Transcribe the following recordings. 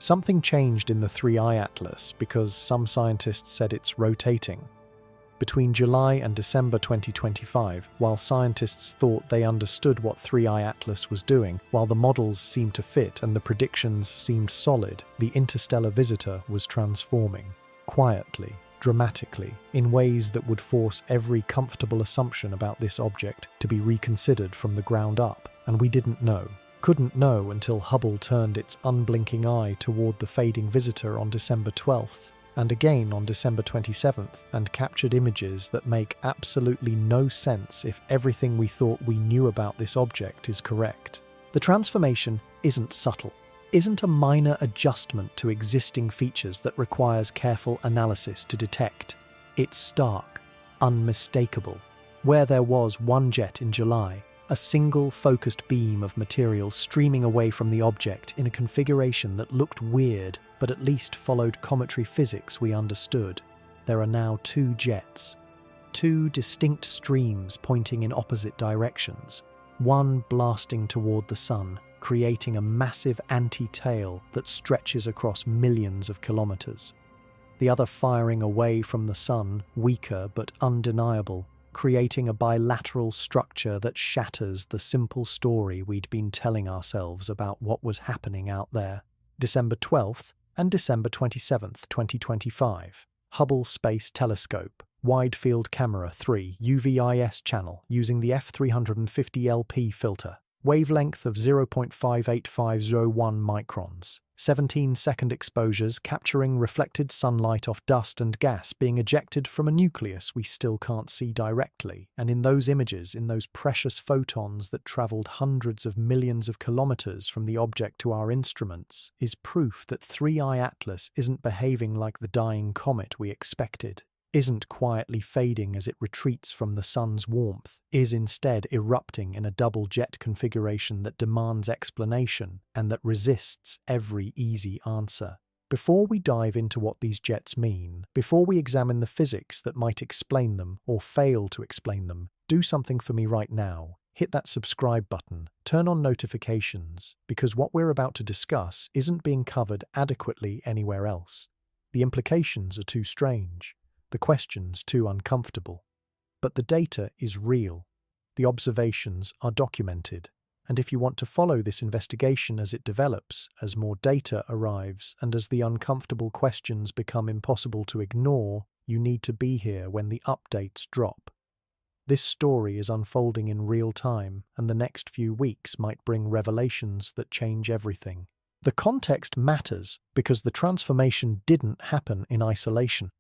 Something changed in the 3I atlas because some scientists said it's rotating. Between July and December 2025, while scientists thought they understood what 3I atlas was doing, while the models seemed to fit and the predictions seemed solid, the interstellar visitor was transforming. Quietly, dramatically, in ways that would force every comfortable assumption about this object to be reconsidered from the ground up. And we didn't know. Couldn't know until Hubble turned its unblinking eye toward the fading visitor on December 12th. And again on December 27th, and captured images that make absolutely no sense if everything we thought we knew about this object is correct. The transformation isn't subtle, isn't a minor adjustment to existing features that requires careful analysis to detect. It's stark, unmistakable. Where there was one jet in July, a single focused beam of material streaming away from the object in a configuration that looked weird but at least followed cometary physics we understood. There are now two jets, two distinct streams pointing in opposite directions, one blasting toward the sun, creating a massive anti-tail that stretches across millions of kilometers. The other firing away from the sun, weaker but undeniable, creating a bilateral structure that shatters the simple story we'd been telling ourselves about what was happening out there. December 12th and December 27th, 2025. Hubble Space Telescope, Wide Field Camera 3 UVIS channel using the f350LP filter. Wavelength of 0.58501 microns. 17-second exposures capturing reflected sunlight off dust and gas being ejected from a nucleus we still can't see directly. And in those images, in those precious photons that travelled hundreds of millions of kilometres from the object to our instruments, is proof that 3I atlas isn't behaving like the dying comet we expected. Isn't quietly fading as it retreats from the sun's warmth, is instead erupting in a double jet configuration that demands explanation and that resists every easy answer. Before we dive into what these jets mean, before we examine the physics that might explain them or fail to explain them, do something for me right now. Hit that subscribe button, turn on notifications, because what we're about to discuss isn't being covered adequately anywhere else. The implications are too strange. The questions too uncomfortable. But the data is real. The observations are documented. And if you want to follow this investigation as it develops, as more data arrives, and as the uncomfortable questions become impossible to ignore, you need to be here when the updates drop. This story is unfolding in real time, and the next few weeks might bring revelations that change everything. The context matters because the transformation didn't happen in isolation.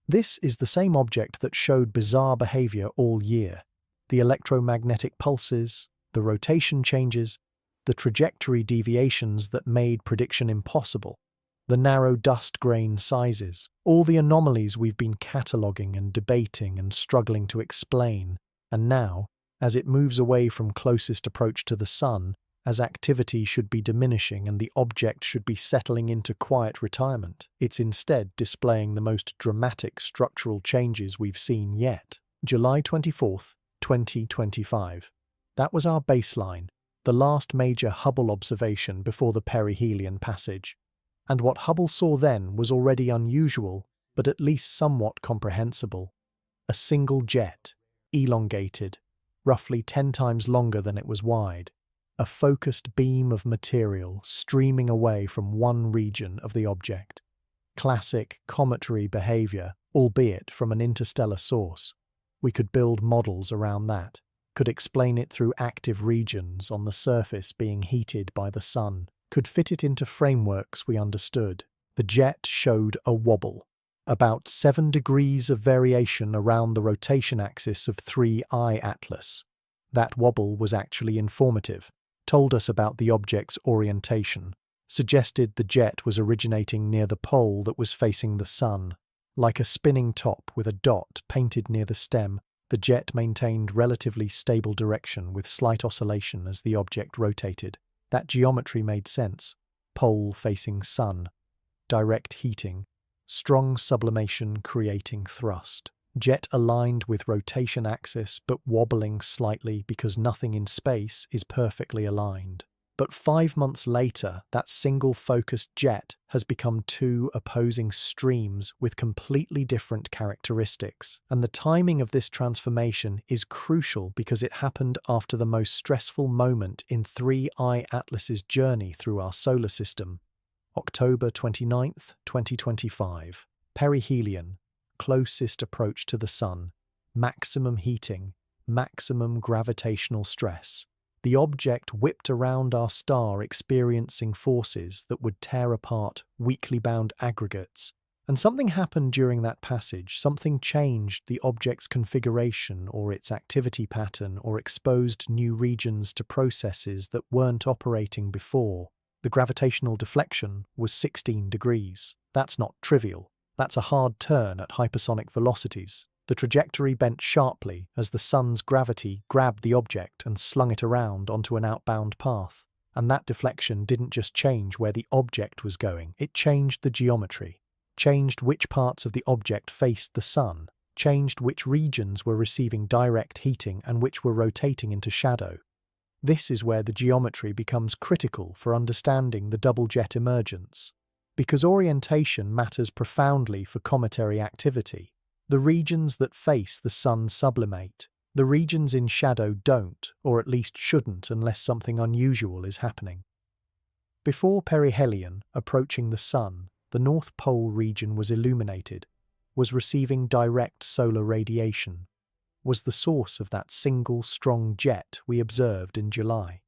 This is the same object that showed bizarre behavior all year. The electromagnetic pulses, the rotation changes, the trajectory deviations that made prediction impossible, the narrow dust grain sizes, all the anomalies we've been cataloguing and debating and struggling to explain. And now, as it moves away from closest approach to the sun, as activity should be diminishing and the object should be settling into quiet retirement, it's instead displaying the most dramatic structural changes we've seen yet. July 24th, 2025. That was our baseline, the last major Hubble observation before the Perihelion passage. And what Hubble saw then was already unusual, but at least somewhat comprehensible. A single jet, elongated, roughly 10 times longer than it was wide. A focused beam of material streaming away from one region of the object. Classic cometary behavior, albeit from an interstellar source. We could build models around that, could explain it through active regions on the surface being heated by the sun, could fit it into frameworks we understood. The jet showed a wobble, about 7 degrees of variation around the rotation axis of 3I atlas. That wobble was actually informative. Told us about the object's orientation, suggested the jet was originating near the pole that was facing the sun. Like a spinning top with a dot painted near the stem, the jet maintained relatively stable direction with slight oscillation as the object rotated. That geometry made sense. Pole facing sun. Direct heating. Strong sublimation creating thrust. Jet aligned with rotation axis but wobbling slightly because nothing in space is perfectly aligned. But 5 months later, that single focused jet has become two opposing streams with completely different characteristics. And the timing of this transformation is crucial because it happened after the most stressful moment in 3I Atlas's journey through our solar system. October 29th, 2025. Perihelion, closest approach to the Sun, maximum heating, maximum gravitational stress. The object whipped around our star experiencing forces that would tear apart weakly bound aggregates. And something happened during that passage. Something changed the object's configuration or its activity pattern or exposed new regions to processes that weren't operating before. The gravitational deflection was 16 degrees. That's not trivial. That's a hard turn at hypersonic velocities. The trajectory bent sharply as the Sun's gravity grabbed the object and slung it around onto an outbound path. And that deflection didn't just change where the object was going, it changed the geometry, changed which parts of the object faced the Sun, changed which regions were receiving direct heating and which were rotating into shadow. This is where the geometry becomes critical for understanding the double jet emergence. Because orientation matters profoundly for cometary activity. The regions that face the Sun sublimate. The regions in shadow don't, or at least shouldn't unless something unusual is happening. Before perihelion, approaching the Sun, the North Pole region was illuminated, was receiving direct solar radiation, was the source of that single strong jet we observed in July.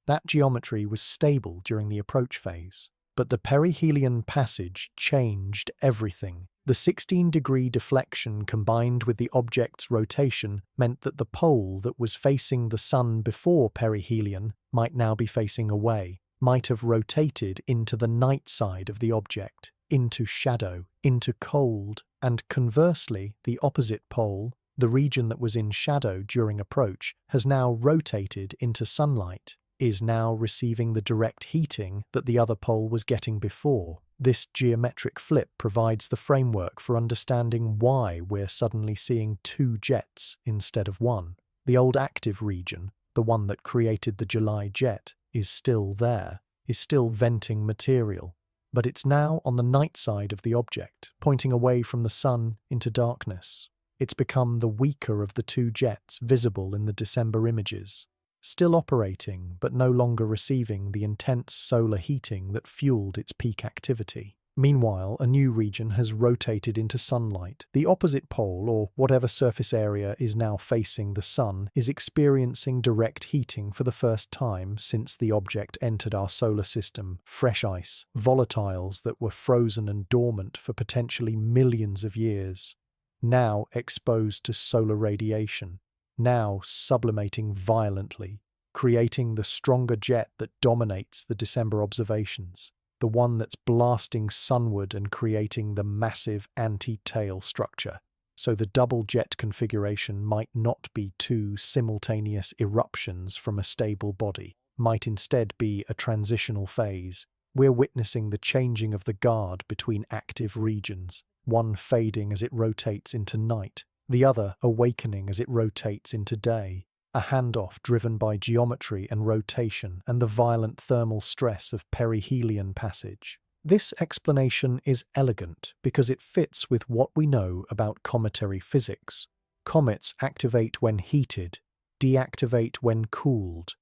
That geometry was stable during the approach phase, but the perihelion passage changed everything. The 16-degree deflection combined with the object's rotation meant that the pole that was facing the Sun before perihelion might now be facing away, might have rotated into the night side of the object, into shadow, into cold, and conversely, the opposite pole, the region that was in shadow during approach, has now rotated into sunlight, is now receiving the direct heating that the other pole was getting before. This geometric flip provides the framework for understanding why we're suddenly seeing two jets instead of one. The old active region, the one that created the July jet, is still there, is still venting material, but it's now on the night side of the object, pointing away from the Sun into darkness. It's become the weaker of the two jets visible in the December images. Still operating, but no longer receiving the intense solar heating that fueled its peak activity. Meanwhile, a new region has rotated into sunlight. The opposite pole, or whatever surface area is now facing the Sun, is experiencing direct heating for the first time since the object entered our solar system. Fresh ice, volatiles that were frozen and dormant for potentially millions of years, now exposed to solar radiation, now sublimating violently, creating the stronger jet that dominates the December observations, the one that's blasting sunward and creating the massive anti-tail structure. So the double jet configuration might not be two simultaneous eruptions from a stable body, might instead be a transitional phase. We're witnessing the changing of the guard between active regions, one fading as it rotates into night, the other awakening as it rotates into day, a handoff driven by geometry and rotation and the violent thermal stress of perihelion passage. This explanation is elegant because it fits with what we know about cometary physics. Comets activate when heated, deactivate when cooled.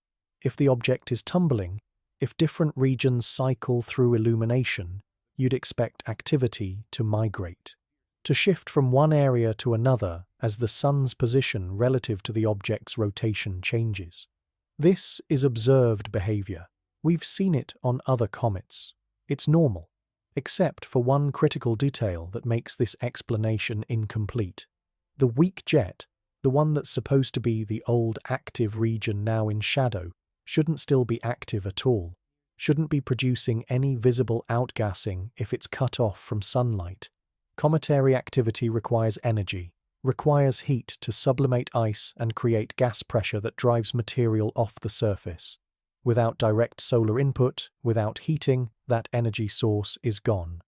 If the object is tumbling, if different regions cycle through illumination, you'd expect activity to migrate, to shift from one area to another as the Sun's position relative to the object's rotation changes. This is observed behavior. We've seen it on other comets. It's normal, except for one critical detail that makes this explanation incomplete. The weak jet, the one that's supposed to be the old active region now in shadow, shouldn't still be active at all, shouldn't be producing any visible outgassing if it's cut off from sunlight. Cometary activity requires energy, requires heat to sublimate ice and create gas pressure that drives material off the surface. Without direct solar input, without heating, that energy source is gone.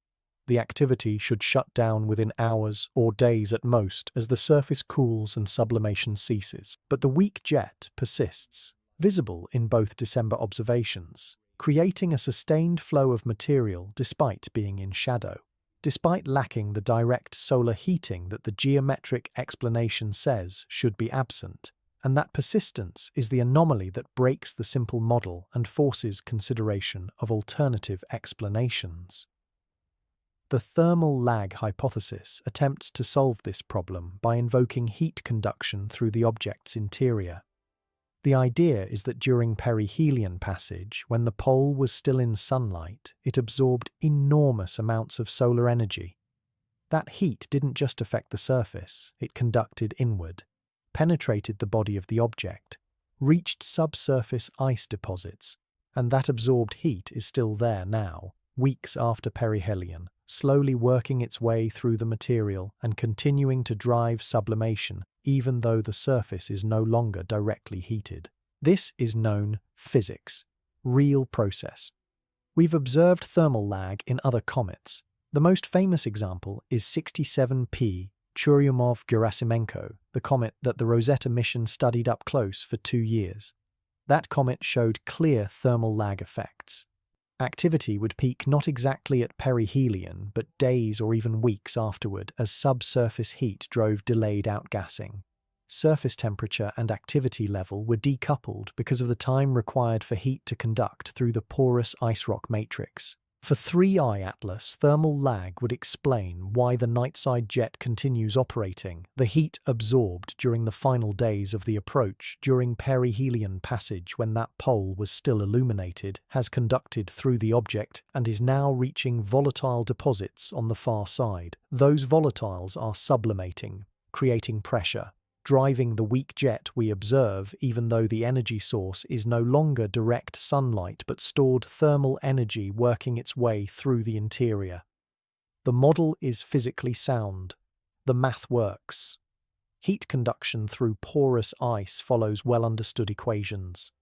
The activity should shut down within hours or days at most as the surface cools and sublimation ceases. But the weak jet persists. visible in both December observations, creating a sustained flow of material despite being in shadow. Despite lacking the direct solar heating that the geometric explanation says should be absent, and that persistence is the anomaly that breaks the simple model and forces consideration of alternative explanations. The thermal lag hypothesis attempts to solve this problem by invoking heat conduction through the object's interior. The idea is that during perihelion passage, when the pole was still in sunlight, it absorbed enormous amounts of solar energy. That heat didn't just affect the surface, it conducted inward, penetrated the body of the object, reached subsurface ice deposits, and that absorbed heat is still there now, weeks after perihelion, slowly working its way through the material and continuing to drive sublimation, even though the surface is no longer directly heated. This is known physics, real process. We've observed thermal lag in other comets. The most famous example is 67P Churyumov-Gerasimenko, the comet that the Rosetta mission studied up close for 2 years. That comet showed clear thermal lag effects. Activity would peak not exactly at perihelion, but days or even weeks afterward as subsurface heat drove delayed outgassing. Surface temperature and activity level were decoupled because of the time required for heat to conduct through the porous ice rock matrix. For 3I Atlas, thermal lag would explain why the nightside jet continues operating. The heat absorbed during the final days of the approach during perihelion passage when that pole was still illuminated has conducted through the object and is now reaching volatile deposits on the far side. Those volatiles are sublimating, creating pressure, driving the weak jet we observe even though the energy source is no longer direct sunlight but stored thermal energy working its way through the interior. The model is physically sound. The math works. Heat conduction through porous ice follows well-understood equations.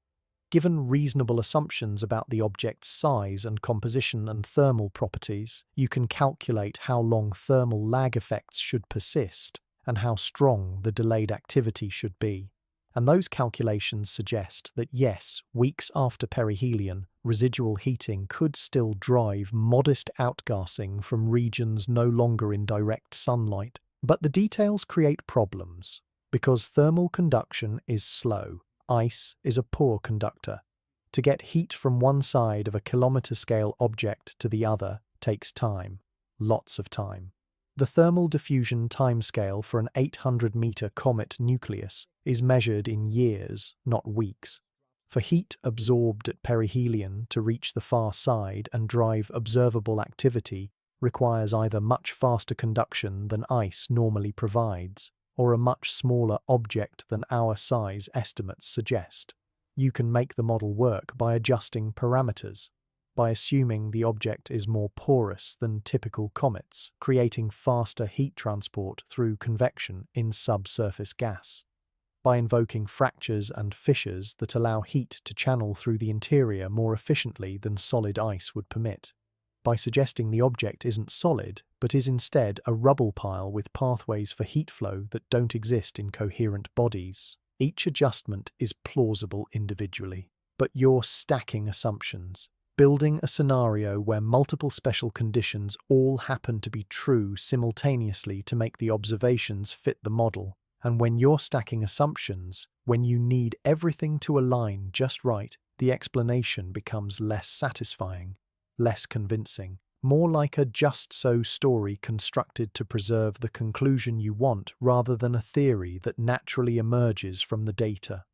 Given reasonable assumptions about the object's size and composition and thermal properties, you can calculate how long thermal lag effects should persist and how strong the delayed activity should be. And those calculations suggest that yes, weeks after perihelion, residual heating could still drive modest outgassing from regions no longer in direct sunlight. But the details create problems. Because thermal conduction is slow, ice is a poor conductor. To get heat from one side of a kilometer-scale object to the other takes time, lots of time. The thermal diffusion timescale for an 800-meter comet nucleus is measured in years, not weeks. For heat absorbed at perihelion to reach the far side and drive observable activity requires either much faster conduction than ice normally provides, or a much smaller object than our size estimates suggest. You can make the model work by adjusting parameters, by assuming the object is more porous than typical comets, creating faster heat transport through convection in subsurface gas, by invoking fractures and fissures that allow heat to channel through the interior more efficiently than solid ice would permit, by suggesting the object isn't solid, but is instead a rubble pile with pathways for heat flow that don't exist in coherent bodies. Each adjustment is plausible individually, but you're stacking assumptions, building a scenario where multiple special conditions all happen to be true simultaneously to make the observations fit the model. And when you're stacking assumptions, when you need everything to align just right, the explanation becomes less satisfying, less convincing, more like a just-so story constructed to preserve the conclusion you want rather than a theory that naturally emerges from the data.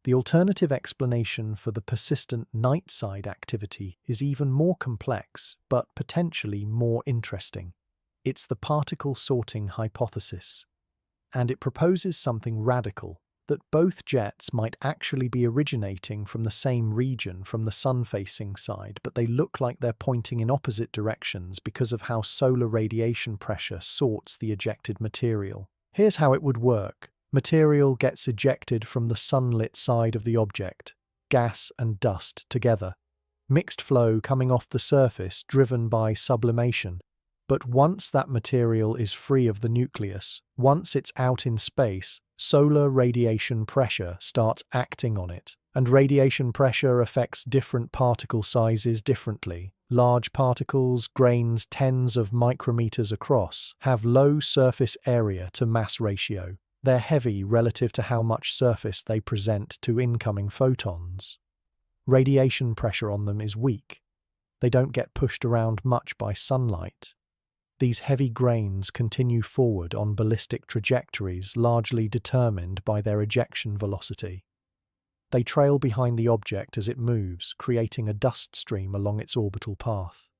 The alternative explanation for the persistent night-side activity is even more complex, but potentially more interesting. It's the particle sorting hypothesis, and it proposes something radical, that both jets might actually be originating from the same region from the sun-facing side, but they look like they're pointing in opposite directions because of how solar radiation pressure sorts the ejected material. Here's how it would work. Material gets ejected from the sunlit side of the object, gas and dust together. Mixed flow coming off the surface driven by sublimation. But once that material is free of the nucleus, once it's out in space, solar radiation pressure starts acting on it. And radiation pressure affects different particle sizes differently. Large particles, grains tens of micrometers across, have low surface area to mass ratio. They're heavy relative to how much surface they present to incoming photons. Radiation pressure on them is weak. They don't get pushed around much by sunlight. These heavy grains continue forward on ballistic trajectories largely determined by their ejection velocity. They trail behind the object as it moves, creating a dust stream along its orbital path.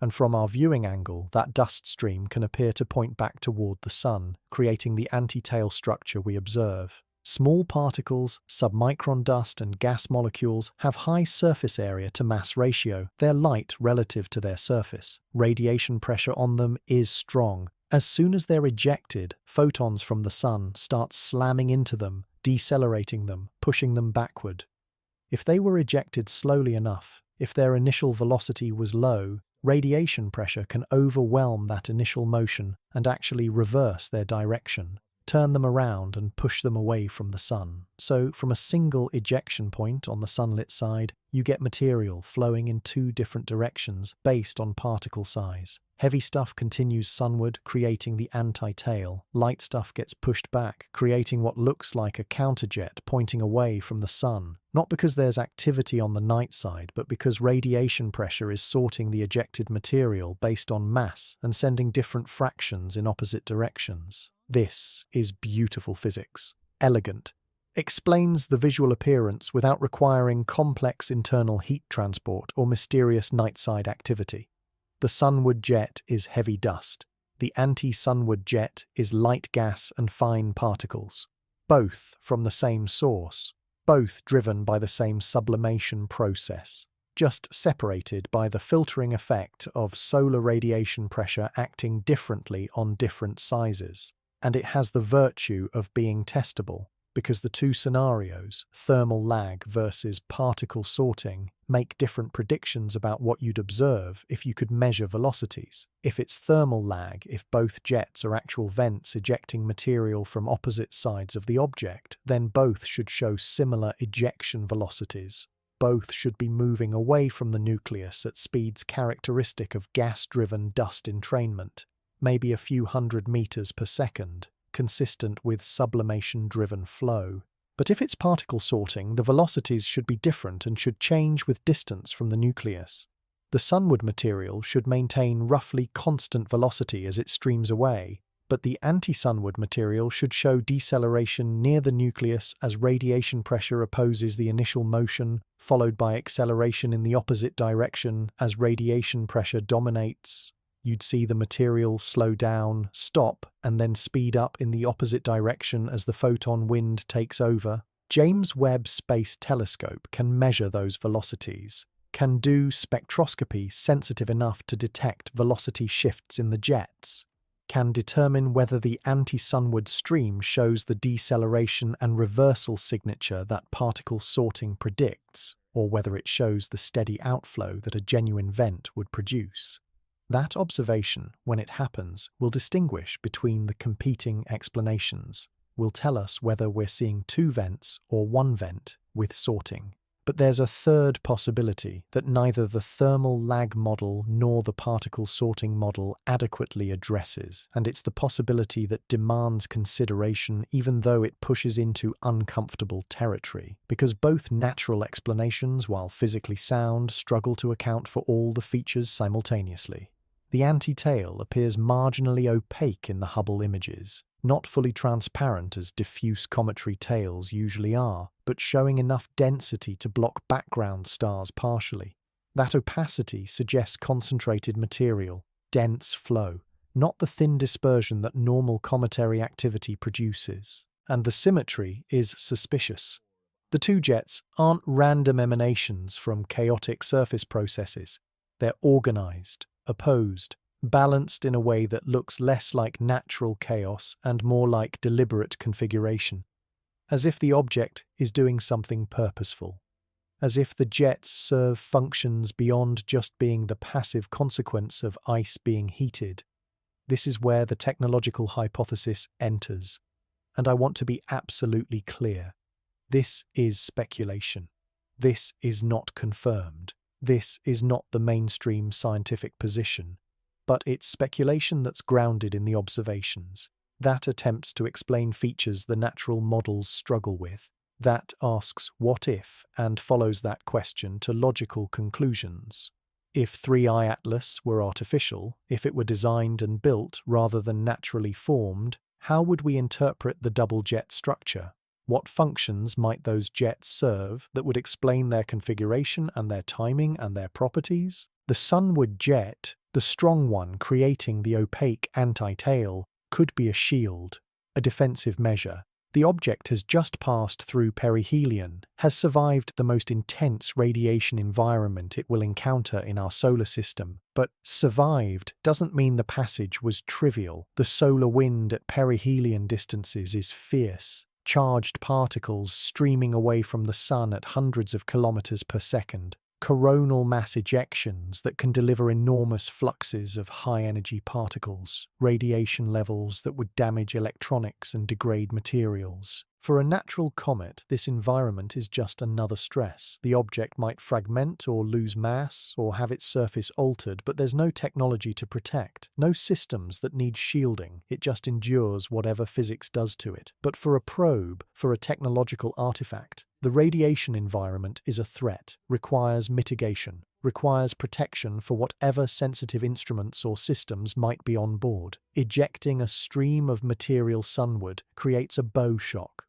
And from our viewing angle, that dust stream can appear to point back toward the Sun, creating the anti-tail structure we observe. Small particles, submicron dust and gas molecules have high surface area to mass ratio. They're light relative to their surface. Radiation pressure on them is strong. As soon as they're ejected, photons from the Sun start slamming into them, decelerating them, pushing them backward. If they were ejected slowly enough, if their initial velocity was low, radiation pressure can overwhelm that initial motion and actually reverse their direction, turn them around and push them away from the Sun. So, from a single ejection point on the sunlit side, you get material flowing in two different directions based on particle size. Heavy stuff continues sunward, creating the anti-tail. Light stuff gets pushed back, creating what looks like a counterjet pointing away from the Sun. Not because there's activity on the night side, but because radiation pressure is sorting the ejected material based on mass and sending different fractions in opposite directions. This is beautiful physics. Elegant. Explains the visual appearance without requiring complex internal heat transport or mysterious night-side activity. The sunward jet is heavy dust. The anti-sunward jet is light gas and fine particles. Both from the same source. Both driven by the same sublimation process. Just separated by the filtering effect of solar radiation pressure acting differently on different sizes. And it has the virtue of being testable, because the two scenarios, thermal lag versus particle sorting, make different predictions about what you'd observe if you could measure velocities. If it's thermal lag, if both jets are actual vents ejecting material from opposite sides of the object, then both should show similar ejection velocities. Both should be moving away from the nucleus at speeds characteristic of gas-driven dust entrainment, maybe a few hundred meters per second, consistent with sublimation-driven flow. But if it's particle sorting, the velocities should be different and should change with distance from the nucleus. The sunward material should maintain roughly constant velocity as it streams away, but the anti-sunward material should show deceleration near the nucleus as radiation pressure opposes the initial motion, followed by acceleration in the opposite direction as radiation pressure dominates. You'd see the material slow down, stop, and then speed up in the opposite direction as the photon wind takes over. James Webb Space Telescope can measure those velocities, can do spectroscopy sensitive enough to detect velocity shifts in the jets, can determine whether the anti-sunward stream shows the deceleration and reversal signature that particle sorting predicts, or whether it shows the steady outflow that a genuine vent would produce. That observation, when it happens, will distinguish between the competing explanations, will tell us whether we're seeing two vents or one vent with sorting. But there's a third possibility that neither the thermal lag model nor the particle sorting model adequately addresses, and it's the possibility that demands consideration even though it pushes into uncomfortable territory, because both natural explanations, while physically sound, struggle to account for all the features simultaneously. The anti-tail appears marginally opaque in the Hubble images, not fully transparent as diffuse cometary tails usually are, but showing enough density to block background stars partially. That opacity suggests concentrated material, dense flow, not the thin dispersion that normal cometary activity produces. And the symmetry is suspicious. The two jets aren't random emanations from chaotic surface processes. They're organized, opposed, balanced in a way that looks less like natural chaos and more like deliberate configuration, as if the object is doing something purposeful, as if the jets serve functions beyond just being the passive consequence of ice being heated. This is where the technological hypothesis enters, and I want to be absolutely clear. This is speculation. This is not confirmed. This is not the mainstream scientific position, but it's speculation that's grounded in the observations. That attempts to explain features the natural models struggle with. That asks what if and follows that question to logical conclusions. If 3i Atlas were artificial, if it were designed and built rather than naturally formed, how would we interpret the double jet structure? What functions might those jets serve that would explain their configuration and their timing and their properties? The sunward jet, the strong one creating the opaque anti-tail, could be a shield, a defensive measure. The object has just passed through perihelion, has survived the most intense radiation environment it will encounter in our solar system. But survived doesn't mean the passage was trivial. The solar wind at perihelion distances is fierce. Charged particles streaming away from the sun at hundreds of kilometers per second. Coronal mass ejections that can deliver enormous fluxes of high-energy particles, radiation levels that would damage electronics and degrade materials. For a natural comet, this environment is just another stress. The object might fragment or lose mass or have its surface altered, but there's no technology to protect, no systems that need shielding. It just endures whatever physics does to it. But for a probe, for a technological artifact, the radiation environment is a threat, requires mitigation, requires protection for whatever sensitive instruments or systems might be on board. Ejecting a stream of material sunward creates a bow shock,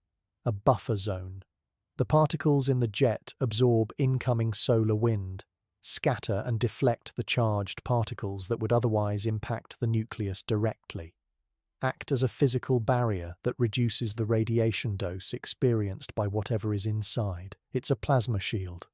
a buffer zone. The particles in the jet absorb incoming solar wind, scatter and deflect the charged particles that would otherwise impact the nucleus directly. Act as a physical barrier that reduces the radiation dose experienced by whatever is inside. It's a plasma shield.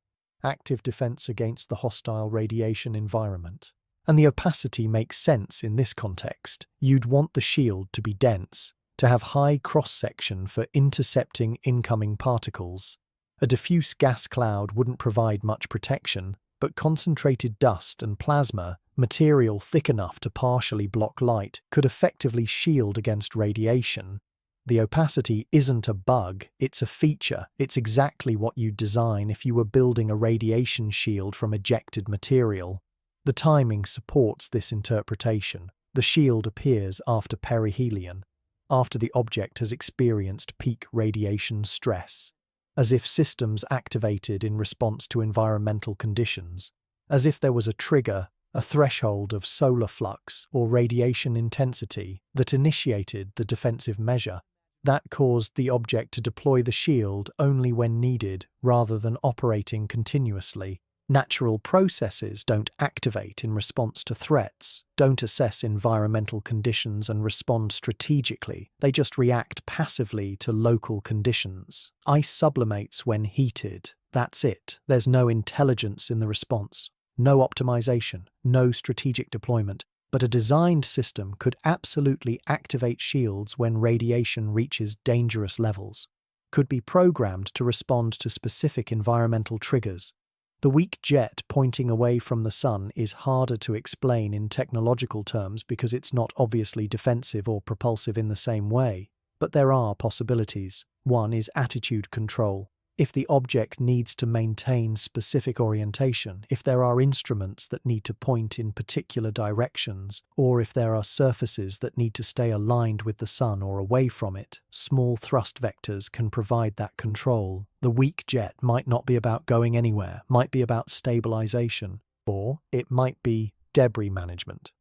Active defense against the hostile radiation environment. And the opacity makes sense in this context. You'd want the shield to be dense, to have high cross-section for intercepting incoming particles. A diffuse gas cloud wouldn't provide much protection, but concentrated dust and plasma, material thick enough to partially block light, could effectively shield against radiation. The opacity isn't a bug, it's a feature. It's exactly what you'd design if you were building a radiation shield from ejected material. The timing supports this interpretation. The shield appears after perihelion, after the object has experienced peak radiation stress, as if systems activated in response to environmental conditions, as if there was a trigger, a threshold of solar flux or radiation intensity that initiated the defensive measure. That caused the object to deploy the shield only when needed, rather than operating continuously. Natural processes don't activate in response to threats, don't assess environmental conditions and respond strategically. They just react passively to local conditions. Ice sublimates when heated. That's it. There's no intelligence in the response, no optimization, no strategic deployment. But a designed system could absolutely activate shields when radiation reaches dangerous levels, could be programmed to respond to specific environmental triggers. The weak jet pointing away from the sun is harder to explain in technological terms because it's not obviously defensive or propulsive in the same way. But there are possibilities. One is attitude control. If the object needs to maintain specific orientation, if there are instruments that need to point in particular directions, or if there are surfaces that need to stay aligned with the sun or away from it, small thrust vectors can provide that control. The weak jet might not be about going anywhere, might be about stabilization, or it might be debris management.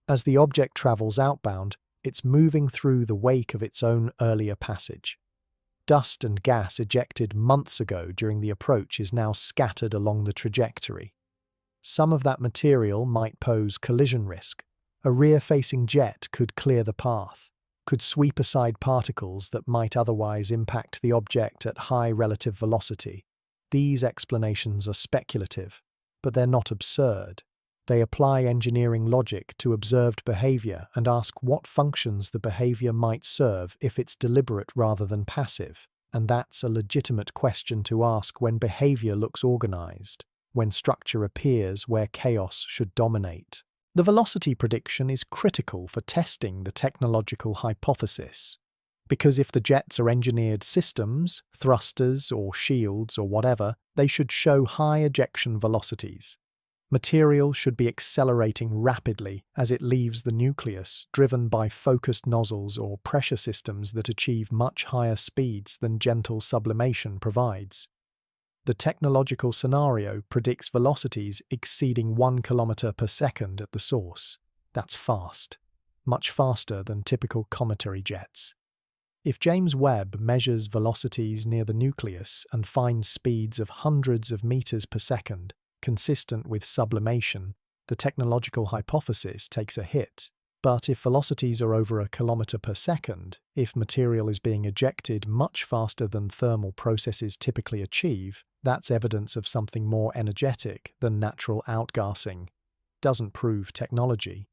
As the object travels outbound, it's moving through the wake of its own earlier passage. Dust and gas ejected months ago during the approach is now scattered along the trajectory. Some of that material might pose collision risk. A rear-facing jet could clear the path, could sweep aside particles that might otherwise impact the object at high relative velocity. These explanations are speculative, but they're not absurd. They apply engineering logic to observed behavior and ask what functions the behavior might serve if it's deliberate rather than passive. And that's a legitimate question to ask when behavior looks organized, when structure appears where chaos should dominate. The velocity prediction is critical for testing the technological hypothesis. Because if the jets are engineered systems, thrusters or shields or whatever, they should show high ejection velocities. Material should be accelerating rapidly as it leaves the nucleus, driven by focused nozzles or pressure systems that achieve much higher speeds than gentle sublimation provides. The technological scenario predicts velocities exceeding 1 kilometer per second at the source. That's fast, much faster than typical cometary jets. If James Webb measures velocities near the nucleus and finds speeds of hundreds of meters per second, consistent with sublimation, the technological hypothesis takes a hit. But if velocities are over 1 kilometer per second, if material is being ejected much faster than thermal processes typically achieve, that's evidence of something more energetic than natural outgassing. Doesn't prove technology,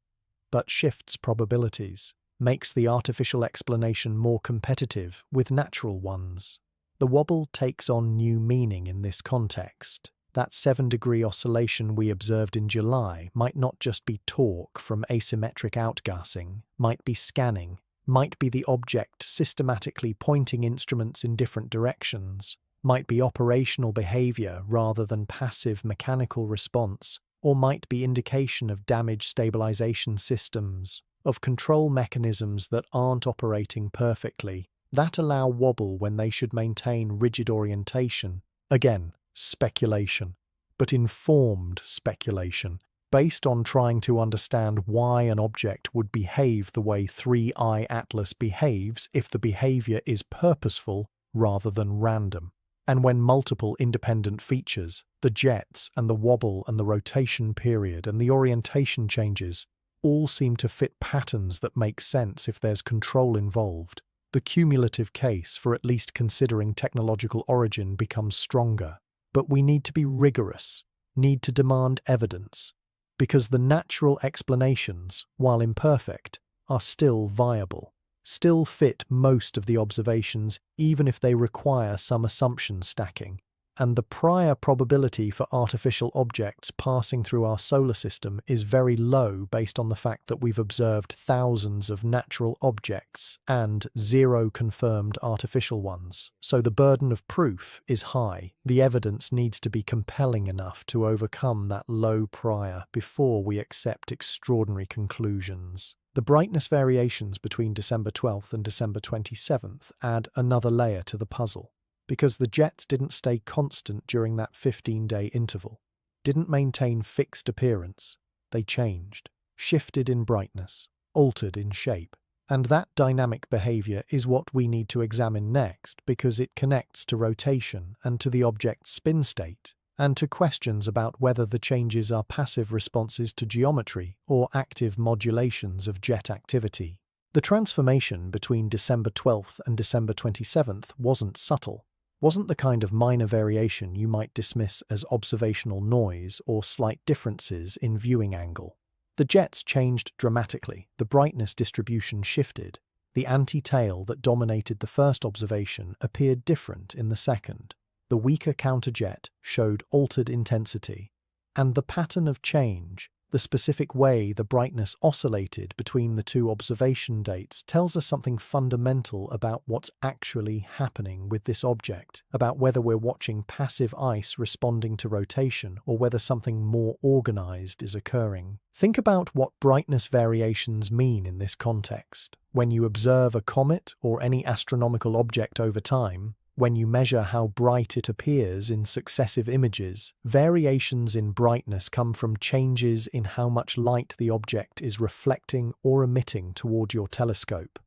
but shifts probabilities, makes the artificial explanation more competitive with natural ones. The wobble takes on new meaning in this context. That 7-degree oscillation we observed in July might not just be torque from asymmetric outgassing, might be scanning, might be the object systematically pointing instruments in different directions, might be operational behavior rather than passive mechanical response, or might be indication of damaged stabilization systems, of control mechanisms that aren't operating perfectly, that allow wobble when they should maintain rigid orientation. Again, speculation, but informed speculation, based on trying to understand why an object would behave the way 3I Atlas behaves if the behavior is purposeful rather than random. And when multiple independent features, the jets and the wobble and the rotation period and the orientation changes, all seem to fit patterns that make sense if there's control involved, the cumulative case for at least considering technological origin becomes stronger. But we need to be rigorous, need to demand evidence, because the natural explanations, while imperfect, are still viable, still fit most of the observations even if they require some assumption stacking. And the prior probability for artificial objects passing through our solar system is very low based on the fact that we've observed thousands of natural objects and 0 confirmed artificial ones. So the burden of proof is high. The evidence needs to be compelling enough to overcome that low prior before we accept extraordinary conclusions. The brightness variations between December 12th and December 27th add another layer to the puzzle. Because the jets didn't stay constant during that 15-day interval, didn't maintain fixed appearance, they changed, shifted in brightness, altered in shape. And that dynamic behavior is what we need to examine next because it connects to rotation and to the object's spin state, and to questions about whether the changes are passive responses to geometry or active modulations of jet activity. The transformation between December 12th and December 27th wasn't subtle. Wasn't the kind of minor variation you might dismiss as observational noise or slight differences in viewing angle. The jets changed dramatically, the brightness distribution shifted. The anti-tail that dominated the first observation appeared different in the second. The weaker counterjet showed altered intensity. And the pattern of change, the specific way the brightness oscillated between the two observation dates, tells us something fundamental about what's actually happening with this object, about whether we're watching passive ice responding to rotation or whether something more organized is occurring. Think about what brightness variations mean in this context. When you observe a comet or any astronomical object over time, when you measure how bright it appears in successive images, variations in brightness come from changes in how much light the object is reflecting or emitting toward your telescope.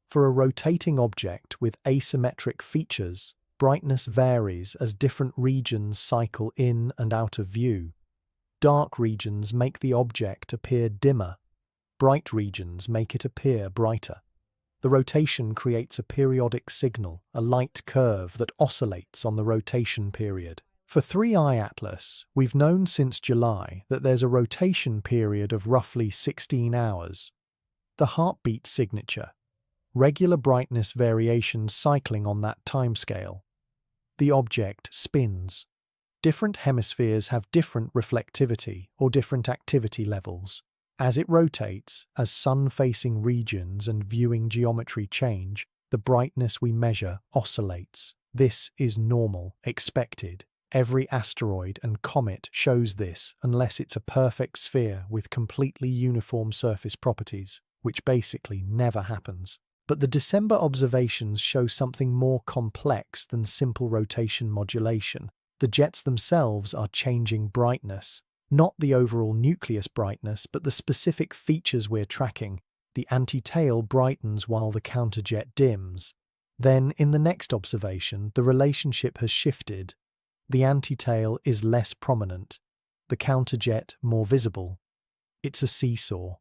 For a rotating object with asymmetric features, brightness varies as different regions cycle in and out of view. Dark regions make the object appear dimmer. Bright regions make it appear brighter. The rotation creates a periodic signal, a light curve that oscillates on the rotation period. For 3I Atlas, we've known since July that there's a rotation period of roughly 16 hours. The heartbeat signature, regular brightness variations cycling on that timescale. The object spins. Different hemispheres have different reflectivity or different activity levels. As it rotates, as sun-facing regions and viewing geometry change, The brightness we measure oscillates. This is normal, expected. Every asteroid and comet shows this unless it's a perfect sphere with completely uniform surface properties, which basically never happens. But the December observations show something more complex than simple rotation modulation. The jets themselves are changing brightness, not the overall nucleus brightness, but the specific features we're tracking. The anti-tail brightens while the counterjet dims. Then, in the next observation, the relationship has shifted. The anti-tail is less prominent, the counterjet more visible. It's a seesaw.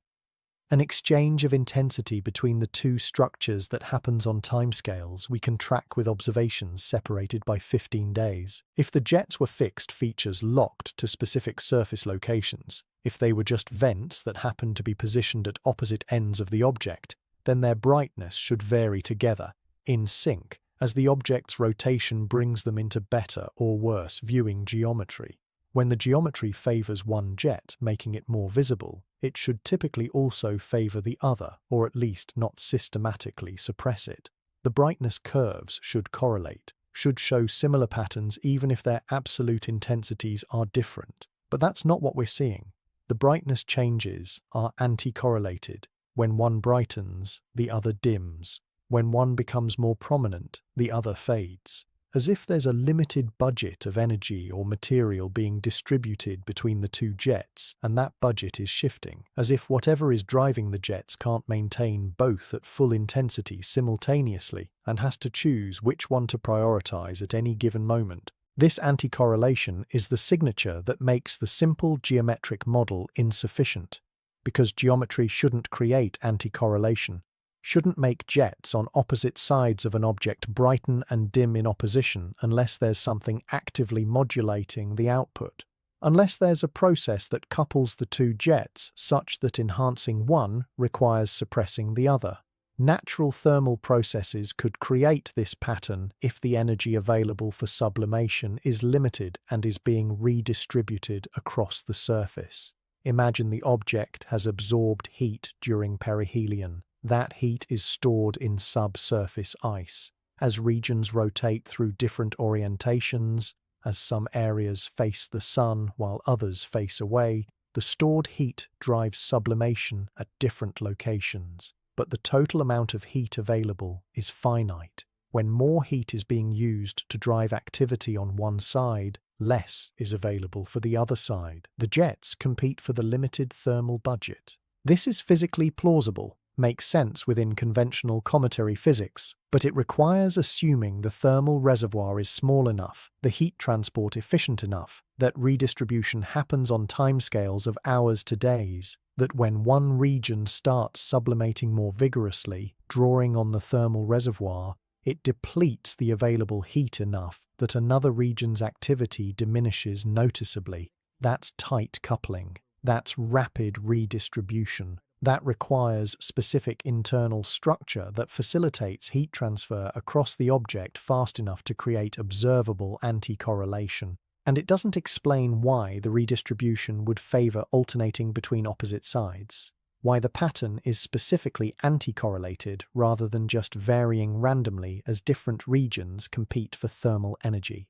An exchange of intensity between the two structures that happens on timescales we can track with observations separated by 15 days. If the jets were fixed features locked to specific surface locations, if they were just vents that happened to be positioned at opposite ends of the object, then their brightness should vary together, in sync, as the object's rotation brings them into better or worse viewing geometry. When the geometry favors one jet, making it more visible, it should typically also favor the other, or at least not systematically suppress it. The brightness curves should correlate, should show similar patterns even if their absolute intensities are different. But that's not what we're seeing. The brightness changes are anti-correlated. When one brightens, the other dims. When one becomes more prominent, the other fades. As if there's a limited budget of energy or material being distributed between the two jets, and that budget is shifting, as if whatever is driving the jets can't maintain both at full intensity simultaneously, and has to choose which one to prioritize at any given moment. This anti-correlation is the signature that makes the simple geometric model insufficient, because geometry shouldn't create anti-correlation. Shouldn't make jets on opposite sides of an object brighten and dim in opposition unless there's something actively modulating the output. Unless there's a process that couples the two jets such that enhancing one requires suppressing the other. Natural thermal processes could create this pattern if the energy available for sublimation is limited and is being redistributed across the surface. Imagine the object has absorbed heat during perihelion. That heat is stored in subsurface ice. As regions rotate through different orientations, as some areas face the sun while others face away, the stored heat drives sublimation at different locations. But the total amount of heat available is finite. When more heat is being used to drive activity on one side, less is available for the other side. The jets compete for the limited thermal budget. This is physically plausible, makes sense within conventional cometary physics, but it requires assuming the thermal reservoir is small enough, the heat transport efficient enough, that redistribution happens on timescales of hours to days, that when one region starts sublimating more vigorously, drawing on the thermal reservoir, it depletes the available heat enough that another region's activity diminishes noticeably. That's tight coupling. That's rapid redistribution. That requires specific internal structure that facilitates heat transfer across the object fast enough to create observable anti-correlation. And it doesn't explain why the redistribution would favor alternating between opposite sides, why the pattern is specifically anti-correlated rather than just varying randomly as different regions compete for thermal energy.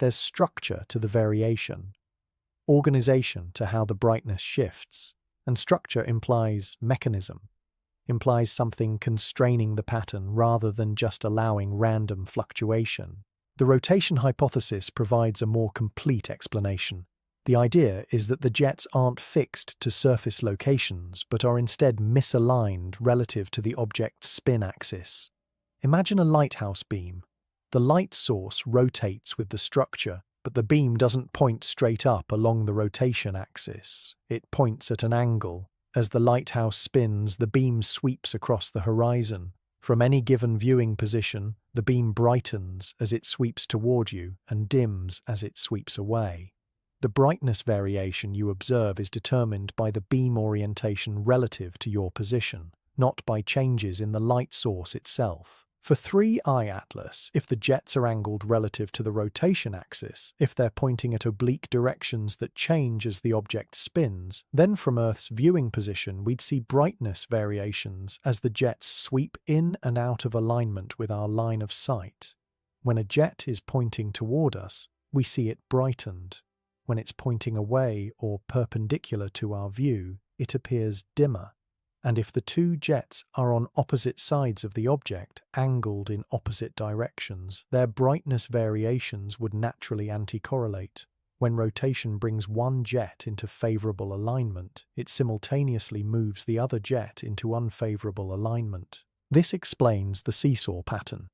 There's structure to the variation, organization to how the brightness shifts. And structure implies mechanism, implies something constraining the pattern rather than just allowing random fluctuation. The rotation hypothesis provides a more complete explanation. The idea is that the jets aren't fixed to surface locations, but are instead misaligned relative to the object's spin axis. Imagine a lighthouse beam. The light source rotates with the structure, but the beam doesn't point straight up along the rotation axis. It points at an angle. As the lighthouse spins, the beam sweeps across the horizon. From any given viewing position, the beam brightens as it sweeps toward you and dims as it sweeps away. The brightness variation you observe is determined by the beam orientation relative to your position, not by changes in the light source itself. For 3i Atlas, if the jets are angled relative to the rotation axis, if they're pointing at oblique directions that change as the object spins, then from Earth's viewing position we'd see brightness variations as the jets sweep in and out of alignment with our line of sight. When a jet is pointing toward us, we see it brightened. When it's pointing away or perpendicular to our view, it appears dimmer. And if the two jets are on opposite sides of the object, angled in opposite directions, their brightness variations would naturally anti-correlate. When rotation brings one jet into favorable alignment, it simultaneously moves the other jet into unfavorable alignment. This explains the seesaw pattern,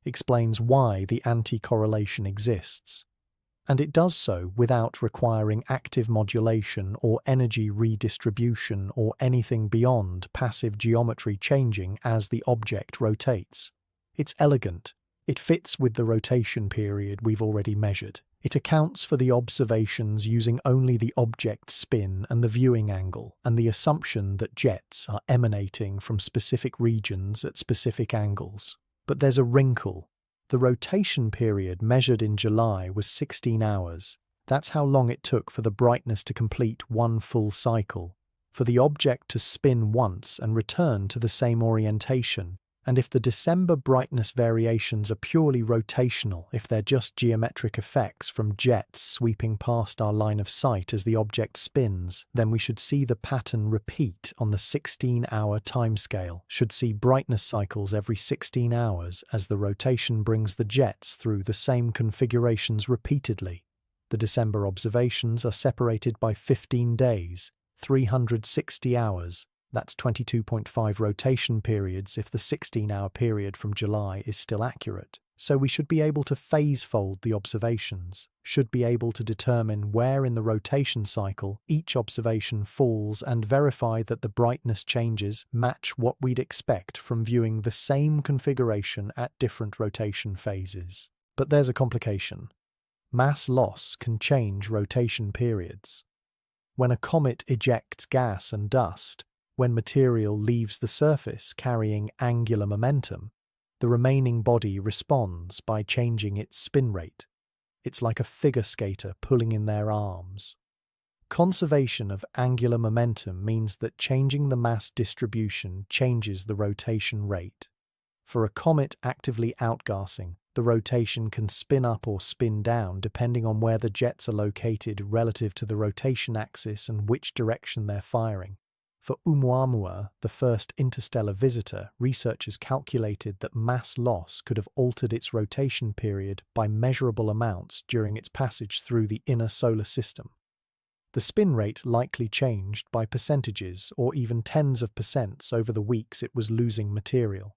explains why the anti-correlation exists. And it does so without requiring active modulation or energy redistribution or anything beyond passive geometry changing as the object rotates. It's elegant. It fits with the rotation period we've already measured. It accounts for the observations using only the object's spin and the viewing angle, and the assumption that jets are emanating from specific regions at specific angles. But there's a wrinkle. The rotation period measured in July was 16 hours. That's how long it took for the brightness to complete one full cycle, for the object to spin once and return to the same orientation. And if the December brightness variations are purely rotational, if they're just geometric effects from jets sweeping past our line of sight as the object spins, then we should see the pattern repeat on the 16-hour timescale, should see brightness cycles every 16 hours as the rotation brings the jets through the same configurations repeatedly. The December observations are separated by 15 days, 360 hours. That's 22.5 rotation periods if the 16-hour period from July is still accurate. So we should be able to phase-fold the observations, should be able to determine where in the rotation cycle each observation falls and verify that the brightness changes match what we'd expect from viewing the same configuration at different rotation phases. But there's a complication. Mass loss can change rotation periods. When a comet ejects gas and dust, when material leaves the surface carrying angular momentum, the remaining body responds by changing its spin rate. It's like a figure skater pulling in their arms. Conservation of angular momentum means that changing the mass distribution changes the rotation rate. For a comet actively outgassing, the rotation can spin up or spin down depending on where the jets are located relative to the rotation axis and which direction they're firing. For Oumuamua, the first interstellar visitor, researchers calculated that mass loss could have altered its rotation period by measurable amounts during its passage through the inner solar system. The spin rate likely changed by percentages or even tens of percents over the weeks it was losing material.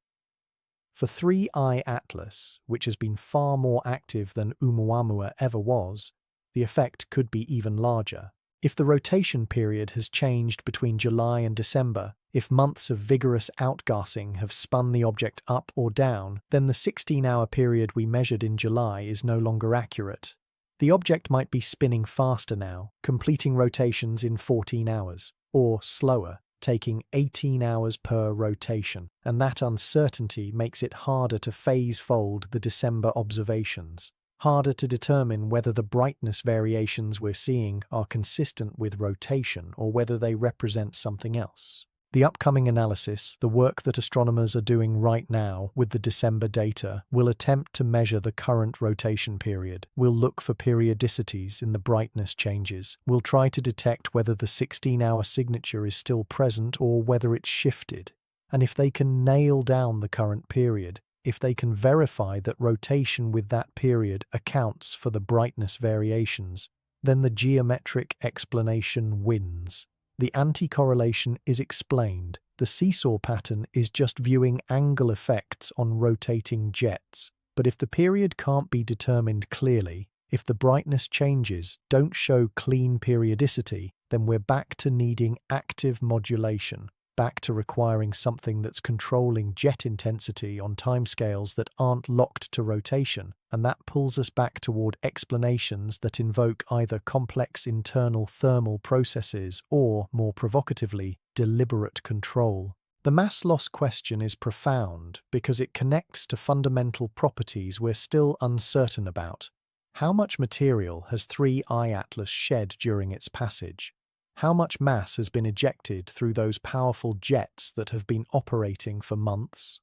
For 3i Atlas, which has been far more active than Oumuamua ever was, the effect could be even larger. If the rotation period has changed between July and December, if months of vigorous outgassing have spun the object up or down, then the 16-hour period we measured in July is no longer accurate. The object might be spinning faster now, completing rotations in 14 hours, or slower, taking 18 hours per rotation, and that uncertainty makes it harder to phase-fold the December observations. Harder to determine whether the brightness variations we're seeing are consistent with rotation or whether they represent something else. The upcoming analysis, the work that astronomers are doing right now with the December data, will attempt to measure the current rotation period. We'll look for periodicities in the brightness changes. We'll try to detect whether the 16-hour signature is still present or whether it's shifted. And if they can nail down the current period, if they can verify that rotation with that period accounts for the brightness variations, then the geometric explanation wins. The anti-correlation is explained. The seesaw pattern is just viewing angle effects on rotating jets. But if the period can't be determined clearly, if the brightness changes don't show clean periodicity, then we're back to needing active modulation. Back to requiring something that's controlling jet intensity on timescales that aren't locked to rotation, and that pulls us back toward explanations that invoke either complex internal thermal processes or, more provocatively, deliberate control. The mass loss question is profound because it connects to fundamental properties we're still uncertain about. How much material has 3I Atlas shed during its passage? How much mass has been ejected through those powerful jets that have been operating for months?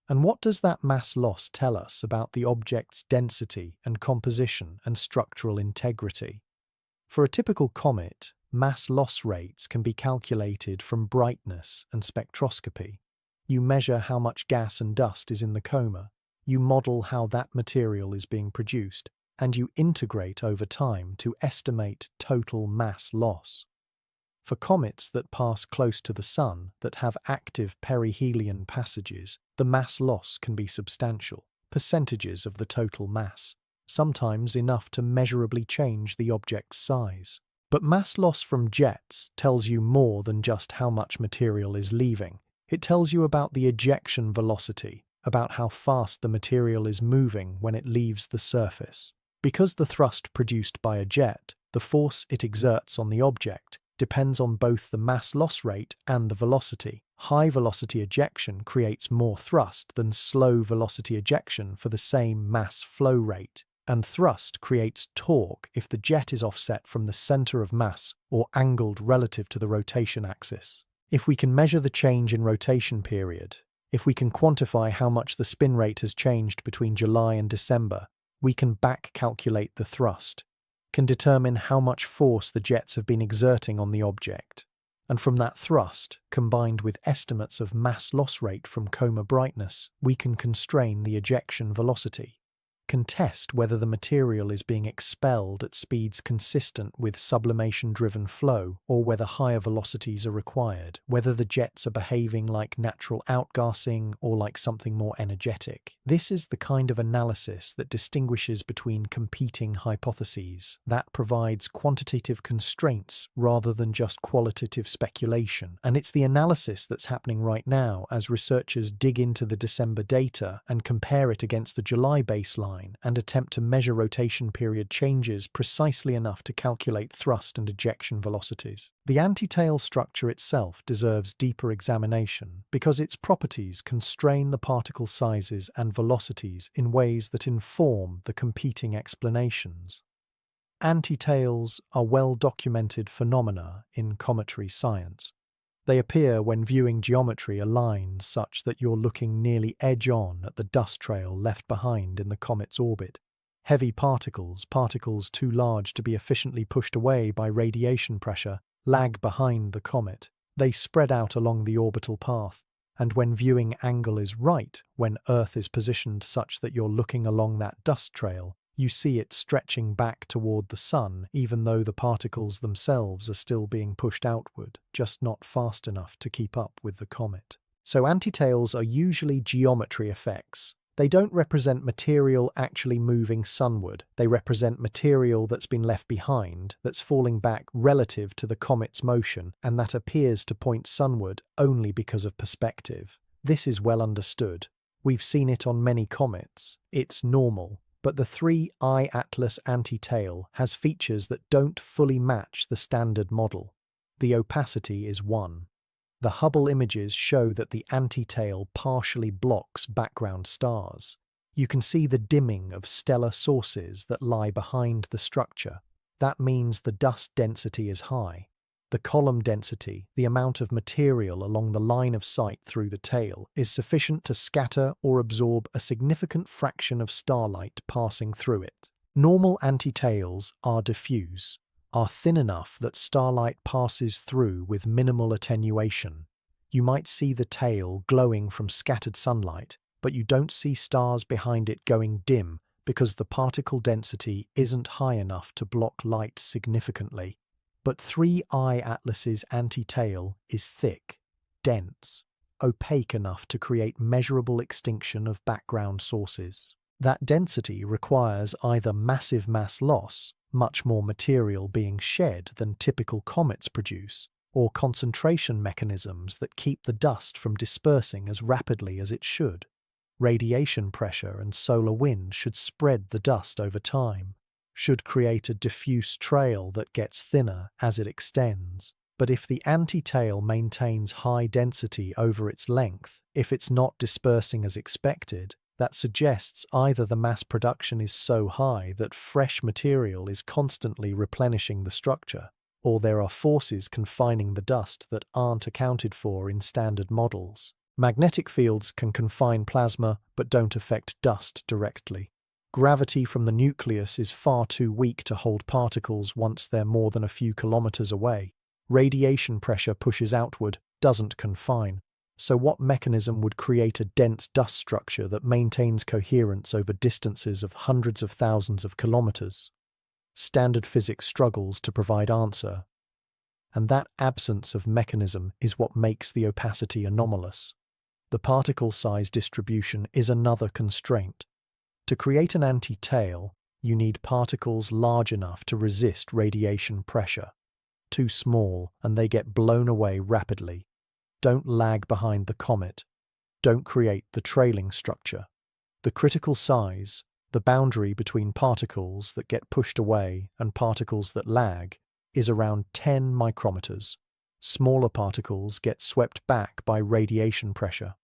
And what does that mass loss tell us about the object's density and composition and structural integrity? For a typical comet, mass loss rates can be calculated from brightness and spectroscopy. You measure how much gas and dust is in the coma, you model how that material is being produced, and you integrate over time to estimate total mass loss. For comets that pass close to the Sun, that have active perihelion passages, the mass loss can be substantial, percentages of the total mass, sometimes enough to measurably change the object's size. But mass loss from jets tells you more than just how much material is leaving. It tells you about the ejection velocity, about how fast the material is moving when it leaves the surface. Because the thrust produced by a jet, the force it exerts on the object, depends on both the mass loss rate and the velocity. High velocity ejection creates more thrust than slow velocity ejection for the same mass flow rate, and thrust creates torque if the jet is offset from the center of mass or angled relative to the rotation axis. If we can measure the change in rotation period, if we can quantify how much the spin rate has changed between July and December, we can back calculate the thrust, can determine how much force the jets have been exerting on the object. And from that thrust, combined with estimates of mass loss rate from coma brightness, we can constrain the ejection velocity, can test whether the material is being expelled at speeds consistent with sublimation-driven flow, or whether higher velocities are required, whether the jets are behaving like natural outgassing or like something more energetic. This is the kind of analysis that distinguishes between competing hypotheses, that provides quantitative constraints rather than just qualitative speculation. And it's the analysis that's happening right now as researchers dig into the December data and compare it against the July baseline, and attempt to measure rotation period changes precisely enough to calculate thrust and ejection velocities. The anti-tail structure itself deserves deeper examination because its properties constrain the particle sizes and velocities in ways that inform the competing explanations. Anti-tails are well-documented phenomena in cometary science. They appear when viewing geometry aligned such that you're looking nearly edge-on at the dust trail left behind in the comet's orbit. Heavy particles, particles too large to be efficiently pushed away by radiation pressure, lag behind the comet. They spread out along the orbital path, and when viewing angle is right, when Earth is positioned such that you're looking along that dust trail, you see it stretching back toward the Sun, even though the particles themselves are still being pushed outward, just not fast enough to keep up with the comet. So antitails are usually geometry effects. They don't represent material actually moving sunward. They represent material that's been left behind, that's falling back relative to the comet's motion, and that appears to point sunward only because of perspective. This is well understood. We've seen it on many comets. It's normal. But the 3I Atlas anti-tail has features that don't fully match the standard model. The opacity is one. The Hubble images show that the anti-tail partially blocks background stars. You can see the dimming of stellar sources that lie behind the structure. That means the dust density is high. The column density, the amount of material along the line of sight through the tail, is sufficient to scatter or absorb a significant fraction of starlight passing through it. Normal anti-tails are diffuse, are thin enough that starlight passes through with minimal attenuation. You might see the tail glowing from scattered sunlight, but you don't see stars behind it going dim because the particle density isn't high enough to block light significantly. But 3I Atlas's anti-tail is thick, dense, opaque enough to create measurable extinction of background sources. That density requires either massive mass loss, much more material being shed than typical comets produce, or concentration mechanisms that keep the dust from dispersing as rapidly as it should. Radiation pressure and solar wind should spread the dust over time, should create a diffuse trail that gets thinner as it extends. But if the anti-tail maintains high density over its length, if it's not dispersing as expected, that suggests either the mass production is so high that fresh material is constantly replenishing the structure, or there are forces confining the dust that aren't accounted for in standard models. Magnetic fields can confine plasma but don't affect dust directly. Gravity from the nucleus is far too weak to hold particles once they're more than a few kilometers away. Radiation pressure pushes outward, doesn't confine. So what mechanism would create a dense dust structure that maintains coherence over distances of hundreds of thousands of kilometers? Standard physics struggles to provide answer. And that absence of mechanism is what makes the opacity anomalous. The particle size distribution is another constraint. To create an anti-tail, you need particles large enough to resist radiation pressure. Too small, and they get blown away rapidly. Don't lag behind the comet. Don't create the trailing structure. The critical size, the boundary between particles that get pushed away and particles that lag, is around 10 micrometers. Smaller particles get swept back by radiation pressure.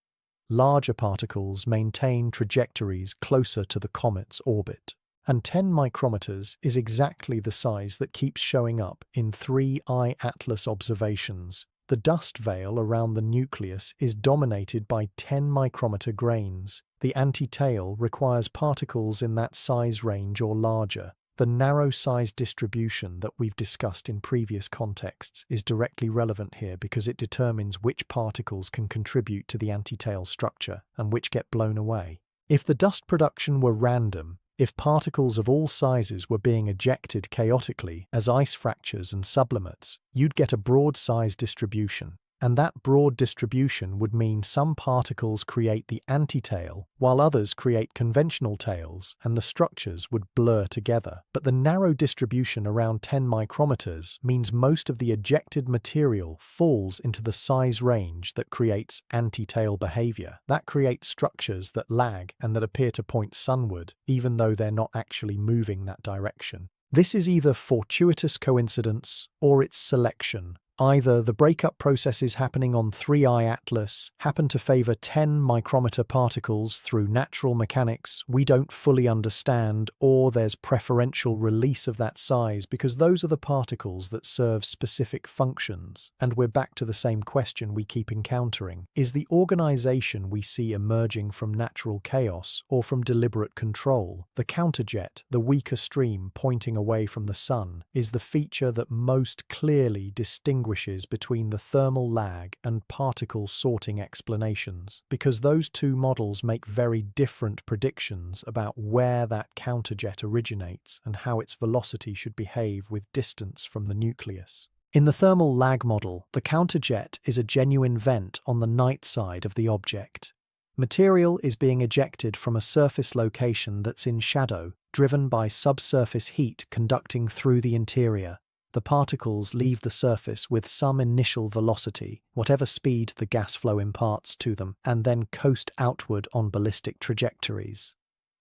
Larger particles maintain trajectories closer to the comet's orbit. And 10 micrometers is exactly the size that keeps showing up in 3I Atlas observations. The dust veil around the nucleus is dominated by 10 micrometer grains. The anti-tail requires particles in that size range or larger. The narrow size distribution that we've discussed in previous contexts is directly relevant here because it determines which particles can contribute to the anti-tail structure and which get blown away. If the dust production were random, if particles of all sizes were being ejected chaotically as ice fractures and sublimates, you'd get a broad size distribution. And that broad distribution would mean some particles create the anti-tail, while others create conventional tails, and the structures would blur together. But the narrow distribution around 10 micrometers means most of the ejected material falls into the size range that creates anti-tail behavior. That creates structures that lag and that appear to point sunward, even though they're not actually moving that direction. This is either fortuitous coincidence or it's selection. Either the breakup processes happening on 3I Atlas happen to favor 10 micrometer particles through natural mechanics we don't fully understand, or there's preferential release of that size because those are the particles that serve specific functions. And we're back to the same question we keep encountering. Is the organization we see emerging from natural chaos or from deliberate control? The counterjet, the weaker stream pointing away from the sun, is the feature that most clearly distinguishes between the thermal lag and particle sorting explanations, because those two models make very different predictions about where that counterjet originates and how its velocity should behave with distance from the nucleus. In the thermal lag model, the counterjet is a genuine vent on the night side of the object. Material is being ejected from a surface location that's in shadow, driven by subsurface heat conducting through the interior. The particles leave the surface with some initial velocity, whatever speed the gas flow imparts to them, and then coast outward on ballistic trajectories.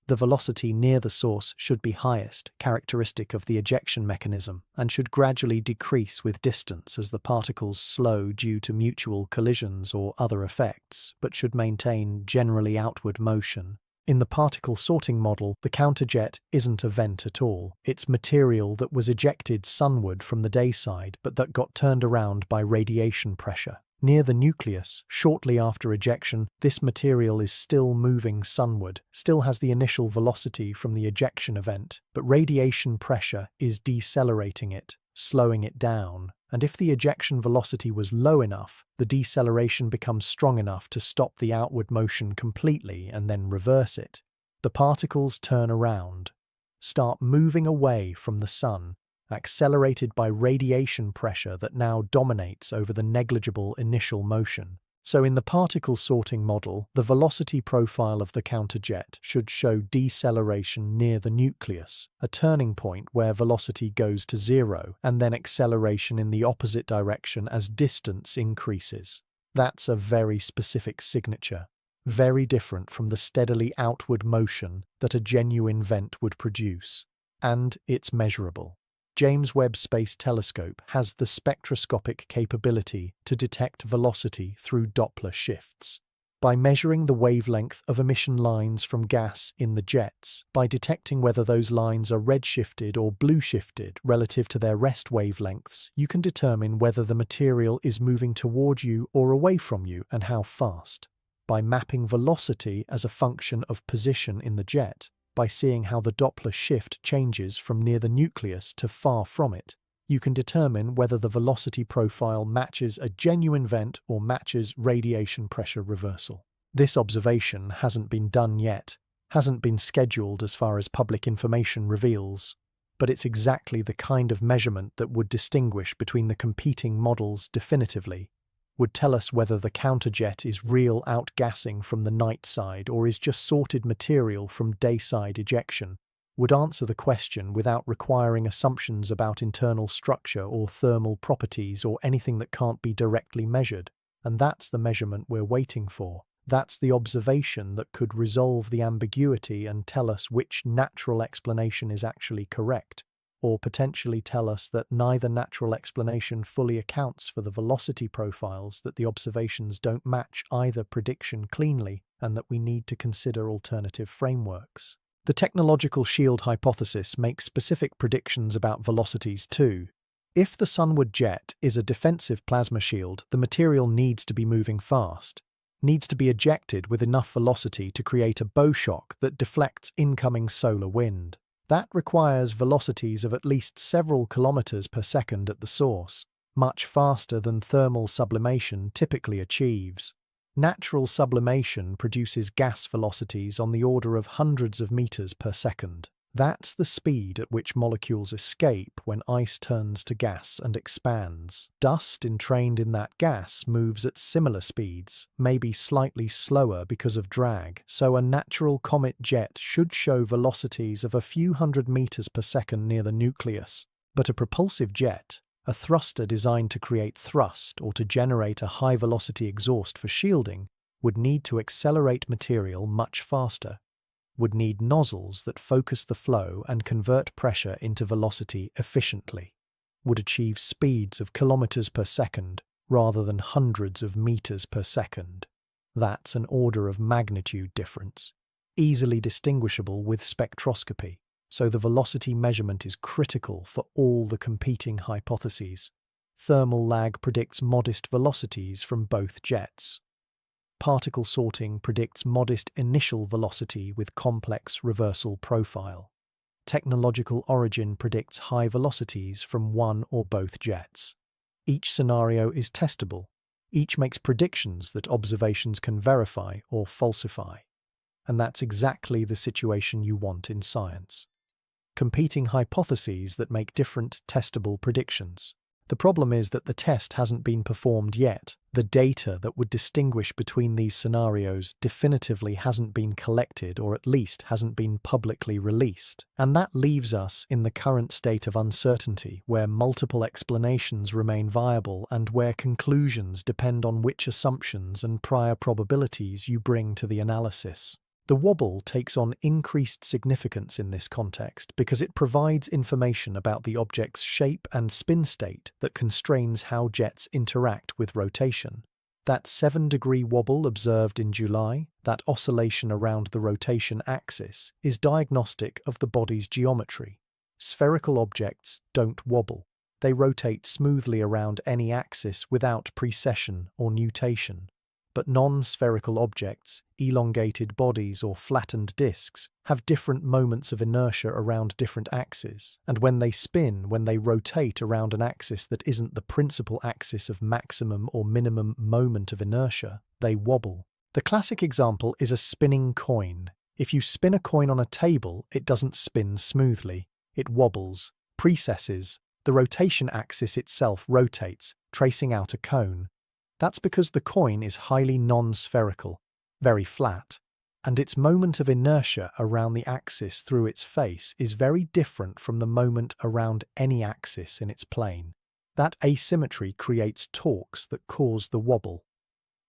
The velocity near the source should be highest, characteristic of the ejection mechanism, and should gradually decrease with distance as the particles slow due to mutual collisions or other effects, but should maintain generally outward motion. In the particle sorting model, the counterjet isn't a vent at all. It's material that was ejected sunward from the day side, but that got turned around by radiation pressure. Near the nucleus, shortly after ejection, this material is still moving sunward, still has the initial velocity from the ejection event, but radiation pressure is decelerating it, slowing it down. And if the ejection velocity was low enough, the deceleration becomes strong enough to stop the outward motion completely and then reverse it. The particles turn around, start moving away from the sun, accelerated by radiation pressure that now dominates over the negligible initial motion. So in the particle sorting model, the velocity profile of the counterjet should show deceleration near the nucleus, a turning point where velocity goes to zero, and then acceleration in the opposite direction as distance increases. That's a very specific signature, very different from the steadily outward motion that a genuine vent would produce. And it's measurable. James Webb Space Telescope has the spectroscopic capability to detect velocity through Doppler shifts. By measuring the wavelength of emission lines from gas in the jets, by detecting whether those lines are redshifted or blue-shifted relative to their rest wavelengths, you can determine whether the material is moving toward you or away from you and how fast. By mapping velocity as a function of position in the jet, by seeing how the Doppler shift changes from near the nucleus to far from it, you can determine whether the velocity profile matches a genuine vent or matches radiation pressure reversal. This observation hasn't been done yet, hasn't been scheduled as far as public information reveals, but it's exactly the kind of measurement that would distinguish between the competing models definitively, would tell us whether the counterjet is real outgassing from the night side or is just sorted material from day-side ejection, would answer the question without requiring assumptions about internal structure or thermal properties or anything that can't be directly measured. And that's the measurement we're waiting for. That's the observation that could resolve the ambiguity and tell us which natural explanation is actually correct, or potentially tell us that neither natural explanation fully accounts for the velocity profiles, that the observations don't match either prediction cleanly, and that we need to consider alternative frameworks. The technological shield hypothesis makes specific predictions about velocities too. If the sunward jet is a defensive plasma shield, the material needs to be moving fast, needs to be ejected with enough velocity to create a bow shock that deflects incoming solar wind. That requires velocities of at least several kilometers per second at the source, much faster than thermal sublimation typically achieves. Natural sublimation produces gas velocities on the order of hundreds of meters per second. That's the speed at which molecules escape when ice turns to gas and expands. Dust entrained in that gas moves at similar speeds, maybe slightly slower because of drag, so a natural comet jet should show velocities of a few hundred meters per second near the nucleus. But a propulsive jet, a thruster designed to create thrust or to generate a high-velocity exhaust for shielding, would need to accelerate material much faster, would need nozzles that focus the flow and convert pressure into velocity efficiently, would achieve speeds of kilometers per second rather than hundreds of meters per second. That's an order of magnitude difference, easily distinguishable with spectroscopy. So the velocity measurement is critical for all the competing hypotheses. Thermal lag predicts modest velocities from both jets. Particle sorting predicts modest initial velocity with complex reversal profile. Technological origin predicts high velocities from one or both jets. Each scenario is testable. Each makes predictions that observations can verify or falsify. And that's exactly the situation you want in science. Competing hypotheses that make different testable predictions. The problem is that the test hasn't been performed yet. The data that would distinguish between these scenarios definitively hasn't been collected, or at least hasn't been publicly released. And that leaves us in the current state of uncertainty, where multiple explanations remain viable and where conclusions depend on which assumptions and prior probabilities you bring to the analysis. The wobble takes on increased significance in this context because it provides information about the object's shape and spin state that constrains how jets interact with rotation. That 7-degree wobble observed in July, that oscillation around the rotation axis, is diagnostic of the body's geometry. Spherical objects don't wobble. They rotate smoothly around any axis without precession or nutation. But non-spherical objects, elongated bodies or flattened disks, have different moments of inertia around different axes, and when they spin, when they rotate around an axis that isn't the principal axis of maximum or minimum moment of inertia, they wobble. The classic example is a spinning coin. If you spin a coin on a table, it doesn't spin smoothly. It wobbles, precesses. The rotation axis itself rotates, tracing out a cone. That's because the coin is highly non-spherical, very flat, and its moment of inertia around the axis through its face is very different from the moment around any axis in its plane. That asymmetry creates torques that cause the wobble.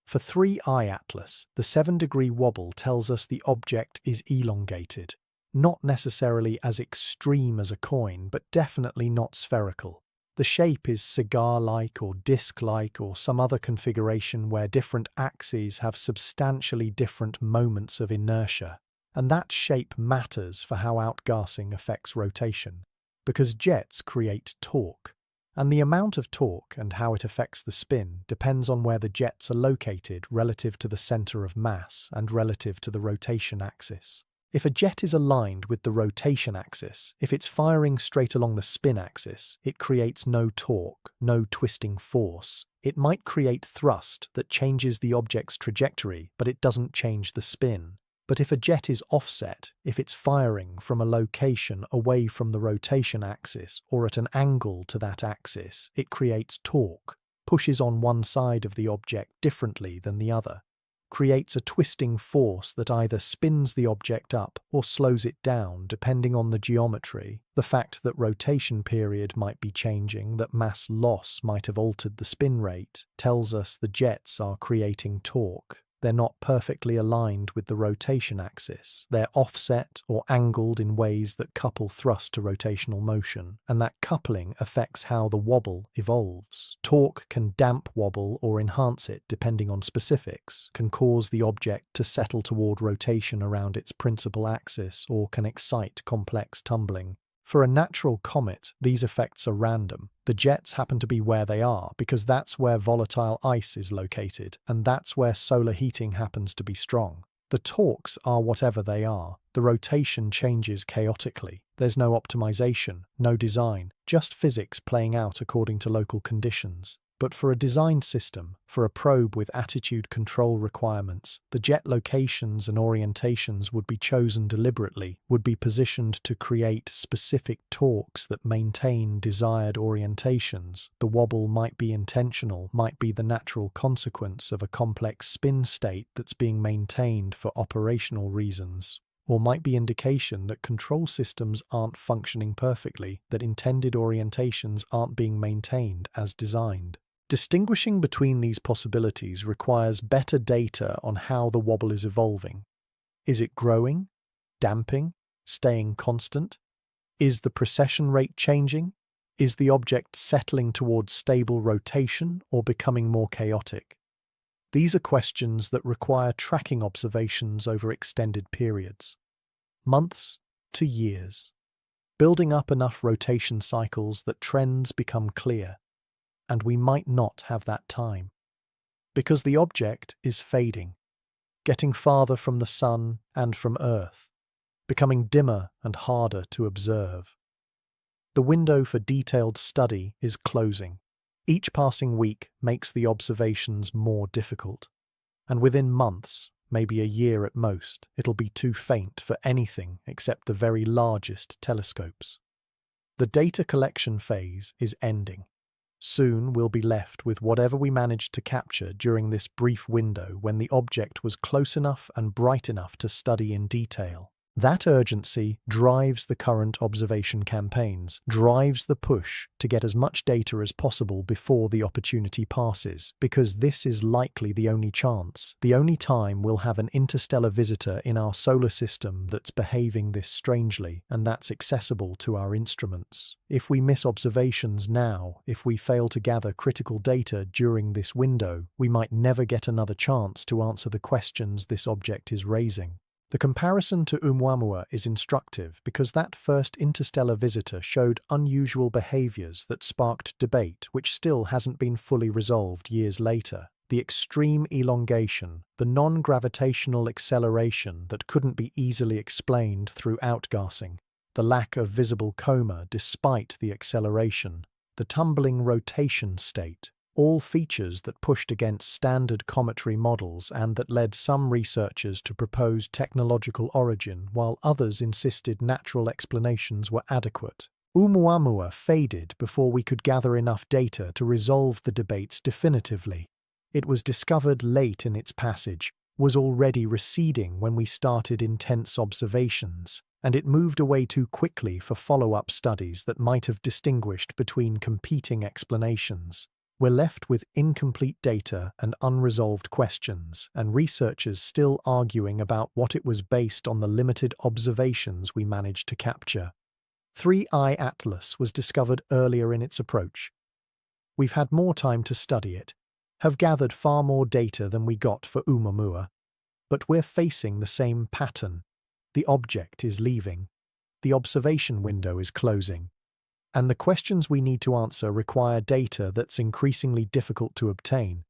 For 3I Atlas, the 7-degree wobble tells us the object is elongated. Not necessarily as extreme as a coin, but definitely not spherical. The shape is cigar-like or disc-like or some other configuration where different axes have substantially different moments of inertia. And that shape matters for how outgassing affects rotation, because jets create torque. And the amount of torque and how it affects the spin depends on where the jets are located relative to the center of mass and relative to the rotation axis. If a jet is aligned with the rotation axis, if it's firing straight along the spin axis, it creates no torque, no twisting force. It might create thrust that changes the object's trajectory, but it doesn't change the spin. But if a jet is offset, if it's firing from a location away from the rotation axis or at an angle to that axis, it creates torque, pushes on one side of the object differently than the other, creates a twisting force that either spins the object up or slows it down depending on the geometry. The fact that rotation period might be changing, that mass loss might have altered the spin rate, tells us the jets are creating torque. They're not perfectly aligned with the rotation axis. They're offset or angled in ways that couple thrust to rotational motion, and that coupling affects how the wobble evolves. Torque can damp wobble or enhance it depending on specifics, can cause the object to settle toward rotation around its principal axis, or can excite complex tumbling. For a natural comet, these effects are random. The jets happen to be where they are because that's where volatile ice is located, and that's where solar heating happens to be strong. The torques are whatever they are. The rotation changes chaotically. There's no optimization, no design, just physics playing out according to local conditions. But for a designed system, for a probe with attitude control requirements, the jet locations and orientations would be chosen deliberately, would be positioned to create specific torques that maintain desired orientations. The wobble might be intentional, might be the natural consequence of a complex spin state that's being maintained for operational reasons, or might be indication that control systems aren't functioning perfectly, that intended orientations aren't being maintained as designed. Distinguishing between these possibilities requires better data on how the wobble is evolving. Is it growing, damping, staying constant? Is the precession rate changing? Is the object settling towards stable rotation or becoming more chaotic? These are questions that require tracking observations over extended periods, months to years, building up enough rotation cycles that trends become clear. And we might not have that time, because the object is fading, getting farther from the sun and from Earth, becoming dimmer and harder to observe. The window for detailed study is closing. Each passing week makes the observations more difficult, and within months, maybe a year at most, it'll be too faint for anything except the very largest telescopes. The data collection phase is ending. Soon we'll be left with whatever we managed to capture during this brief window when the object was close enough and bright enough to study in detail. That urgency drives the current observation campaigns, drives the push to get as much data as possible before the opportunity passes, because this is likely the only chance, the only time we'll have an interstellar visitor in our solar system that's behaving this strangely and that's accessible to our instruments. If we miss observations now, if we fail to gather critical data during this window, we might never get another chance to answer the questions this object is raising. The comparison to Oumuamua is instructive because that first interstellar visitor showed unusual behaviors that sparked debate which still hasn't been fully resolved years later. The extreme elongation, the non-gravitational acceleration that couldn't be easily explained through outgassing, the lack of visible coma despite the acceleration, the tumbling rotation state, all features that pushed against standard cometary models and that led some researchers to propose technological origin while others insisted natural explanations were adequate. Oumuamua faded before we could gather enough data to resolve the debates definitively. It was discovered late in its passage, was already receding when we started intense observations, and it moved away too quickly for follow-up studies that might have distinguished between competing explanations. We're left with incomplete data and unresolved questions, and researchers still arguing about what it was based on the limited observations we managed to capture. 3I Atlas was discovered earlier in its approach. We've had more time to study it, have gathered far more data than we got for Oumuamua, but we're facing the same pattern. The object is leaving. The observation window is closing. And the questions we need to answer require data that's increasingly difficult to obtain.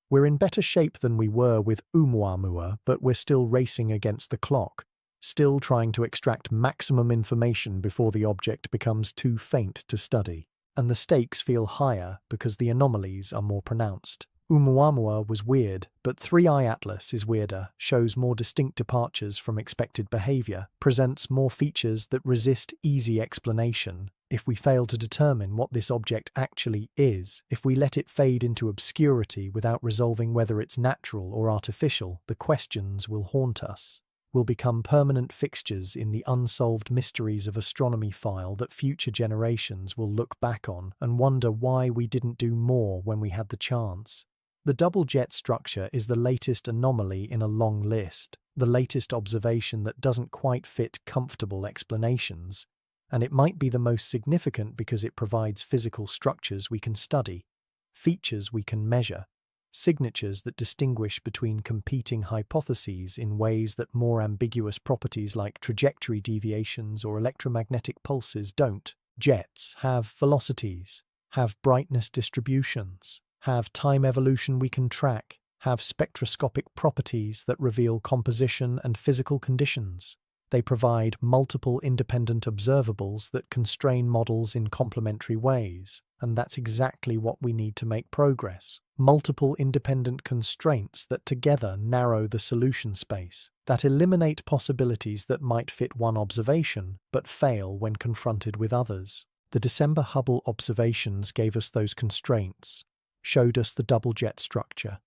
We're in better shape than we were with Oumuamua, but we're still racing against the clock, still trying to extract maximum information before the object becomes too faint to study. And the stakes feel higher because the anomalies are more pronounced. Oumuamua was weird, but 3I Atlas is weirder, shows more distinct departures from expected behavior, presents more features that resist easy explanation. If we fail to determine what this object actually is, if we let it fade into obscurity without resolving whether it's natural or artificial, the questions will haunt us. Will become permanent fixtures in the unsolved mysteries of astronomy file that future generations will look back on and wonder why we didn't do more when we had the chance. The double jet structure is the latest anomaly in a long list, the latest observation that doesn't quite fit comfortable explanations, and it might be the most significant because it provides physical structures we can study, features we can measure, signatures that distinguish between competing hypotheses in ways that more ambiguous properties like trajectory deviations or electromagnetic pulses don't. Jets have velocities, have brightness distributions, have time evolution we can track, have spectroscopic properties that reveal composition and physical conditions. They provide multiple independent observables that constrain models in complementary ways, and that's exactly what we need to make progress. Multiple independent constraints that together narrow the solution space, that eliminate possibilities that might fit one observation but fail when confronted with others. The December Hubble observations gave us those constraints, showed us the double jet structure,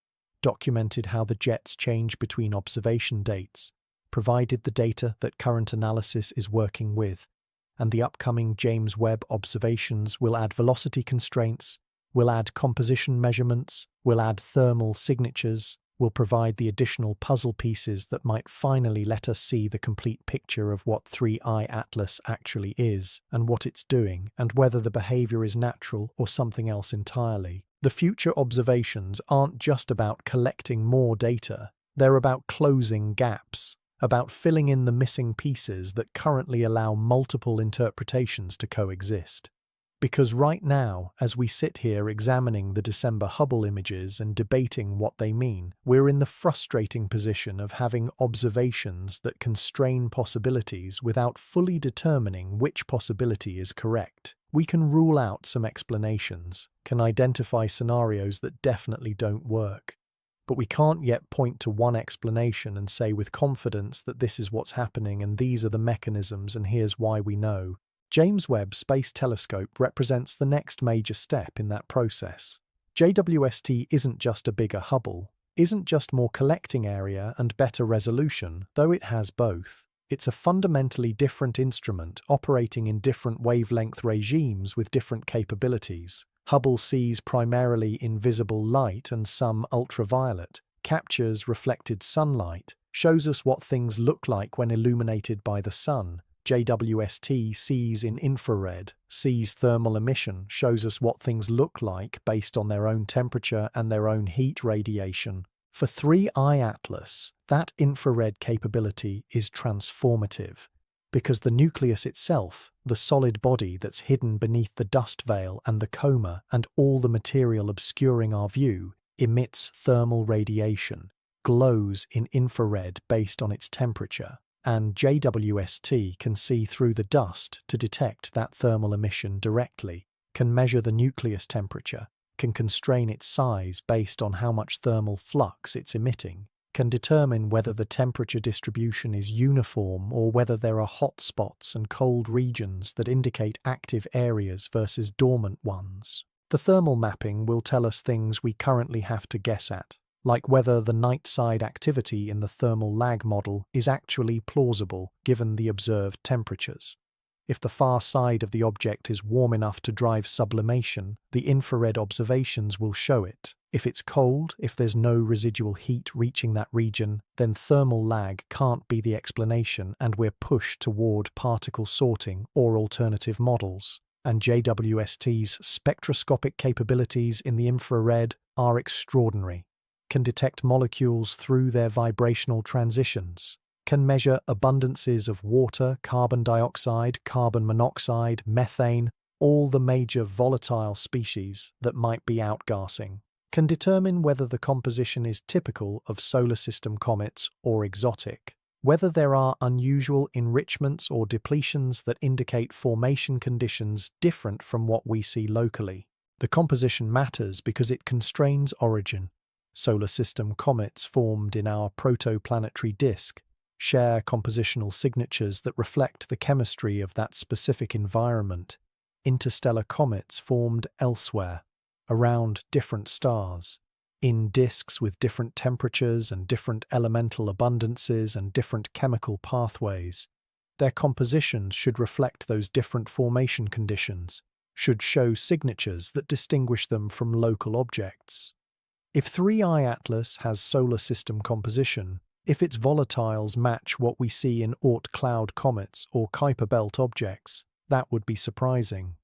documented how the jets change between observation dates, provided the data that current analysis is working with, and the upcoming James Webb observations will add velocity constraints, will add composition measurements, will add thermal signatures, will provide the additional puzzle pieces that might finally let us see the complete picture of what 3I Atlas actually is, and what it's doing, and whether the behavior is natural or something else entirely. The future observations aren't just about collecting more data, they're about closing gaps, about filling in the missing pieces that currently allow multiple interpretations to coexist. Because right now, as we sit here examining the December Hubble images and debating what they mean, we're in the frustrating position of having observations that constrain possibilities without fully determining which possibility is correct. We can rule out some explanations, can identify scenarios that definitely don't work, but we can't yet point to one explanation and say with confidence that this is what's happening and these are the mechanisms and here's why we know. James Webb Space Telescope represents the next major step in that process. JWST isn't just a bigger Hubble, isn't just more collecting area and better resolution, though it has both. It's a fundamentally different instrument operating in different wavelength regimes with different capabilities. Hubble sees primarily invisible light and some ultraviolet, captures reflected sunlight, shows us what things look like when illuminated by the sun. JWST sees in infrared, sees thermal emission, shows us what things look like based on their own temperature and their own heat radiation. For 3I Atlas, that infrared capability is transformative, because the nucleus itself, the solid body that's hidden beneath the dust veil and the coma and all the material obscuring our view, emits thermal radiation, glows in infrared based on its temperature. And JWST can see through the dust to detect that thermal emission directly, can measure the nucleus temperature, can constrain its size based on how much thermal flux it's emitting, can determine whether the temperature distribution is uniform or whether there are hot spots and cold regions that indicate active areas versus dormant ones. The thermal mapping will tell us things we currently have to guess at, like whether the night side activity in the thermal lag model is actually plausible given the observed temperatures. If the far side of the object is warm enough to drive sublimation, the infrared observations will show it. If it's cold, if there's no residual heat reaching that region, then thermal lag can't be the explanation and we're pushed toward particle sorting or alternative models. And JWST's spectroscopic capabilities in the infrared are extraordinary. Can detect molecules through their vibrational transitions, can measure abundances of water, carbon dioxide, carbon monoxide, methane, all the major volatile species that might be outgassing, can determine whether the composition is typical of solar system comets or exotic, whether there are unusual enrichments or depletions that indicate formation conditions different from what we see locally. The composition matters because it constrains origin. Solar system comets formed in our protoplanetary disk share compositional signatures that reflect the chemistry of that specific environment. Interstellar comets formed elsewhere, around different stars, in disks with different temperatures and different elemental abundances and different chemical pathways. Their compositions should reflect those different formation conditions, should show signatures that distinguish them from local objects. If 3I Atlas has solar system composition, if its volatiles match what we see in Oort cloud comets or Kuiper belt objects, that would be surprising.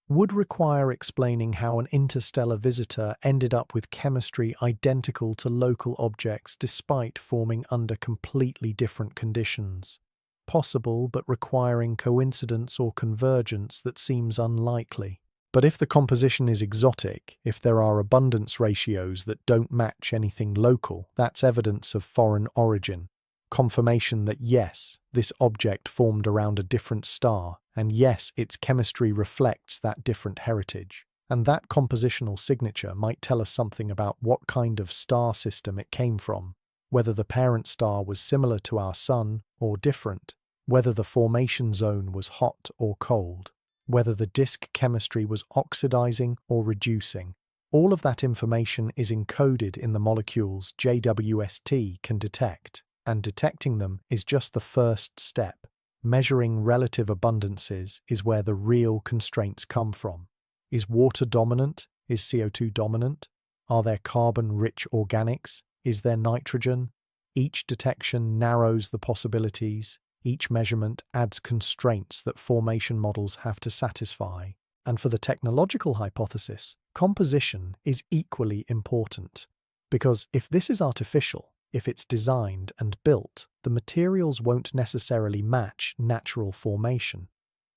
Would require explaining how an interstellar visitor ended up with chemistry identical to local objects despite forming under completely different conditions. Possible, but requiring coincidence or convergence that seems unlikely. But if the composition is exotic, if there are abundance ratios that don't match anything local, that's evidence of foreign origin. Confirmation that yes, this object formed around a different star, and yes, its chemistry reflects that different heritage. And that compositional signature might tell us something about what kind of star system it came from, whether the parent star was similar to our Sun or different, whether the formation zone was hot or cold, whether the disk chemistry was oxidizing or reducing. All of that information is encoded in the molecules JWST can detect, and detecting them is just the first step. Measuring relative abundances is where the real constraints come from. Is water dominant? Is CO2 dominant? Are there carbon-rich organics? Is there nitrogen? Each detection narrows the possibilities. Each measurement adds constraints that formation models have to satisfy. And for the technological hypothesis, composition is equally important. Because if this is artificial, if it's designed and built, the materials won't necessarily match natural formation,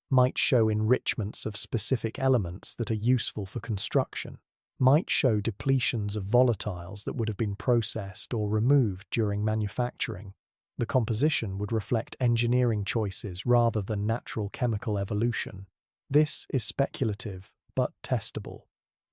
might show enrichments of specific elements that are useful for construction, might show depletions of volatiles that would have been processed or removed during manufacturing. The composition would reflect engineering choices rather than natural chemical evolution. This is speculative, but testable.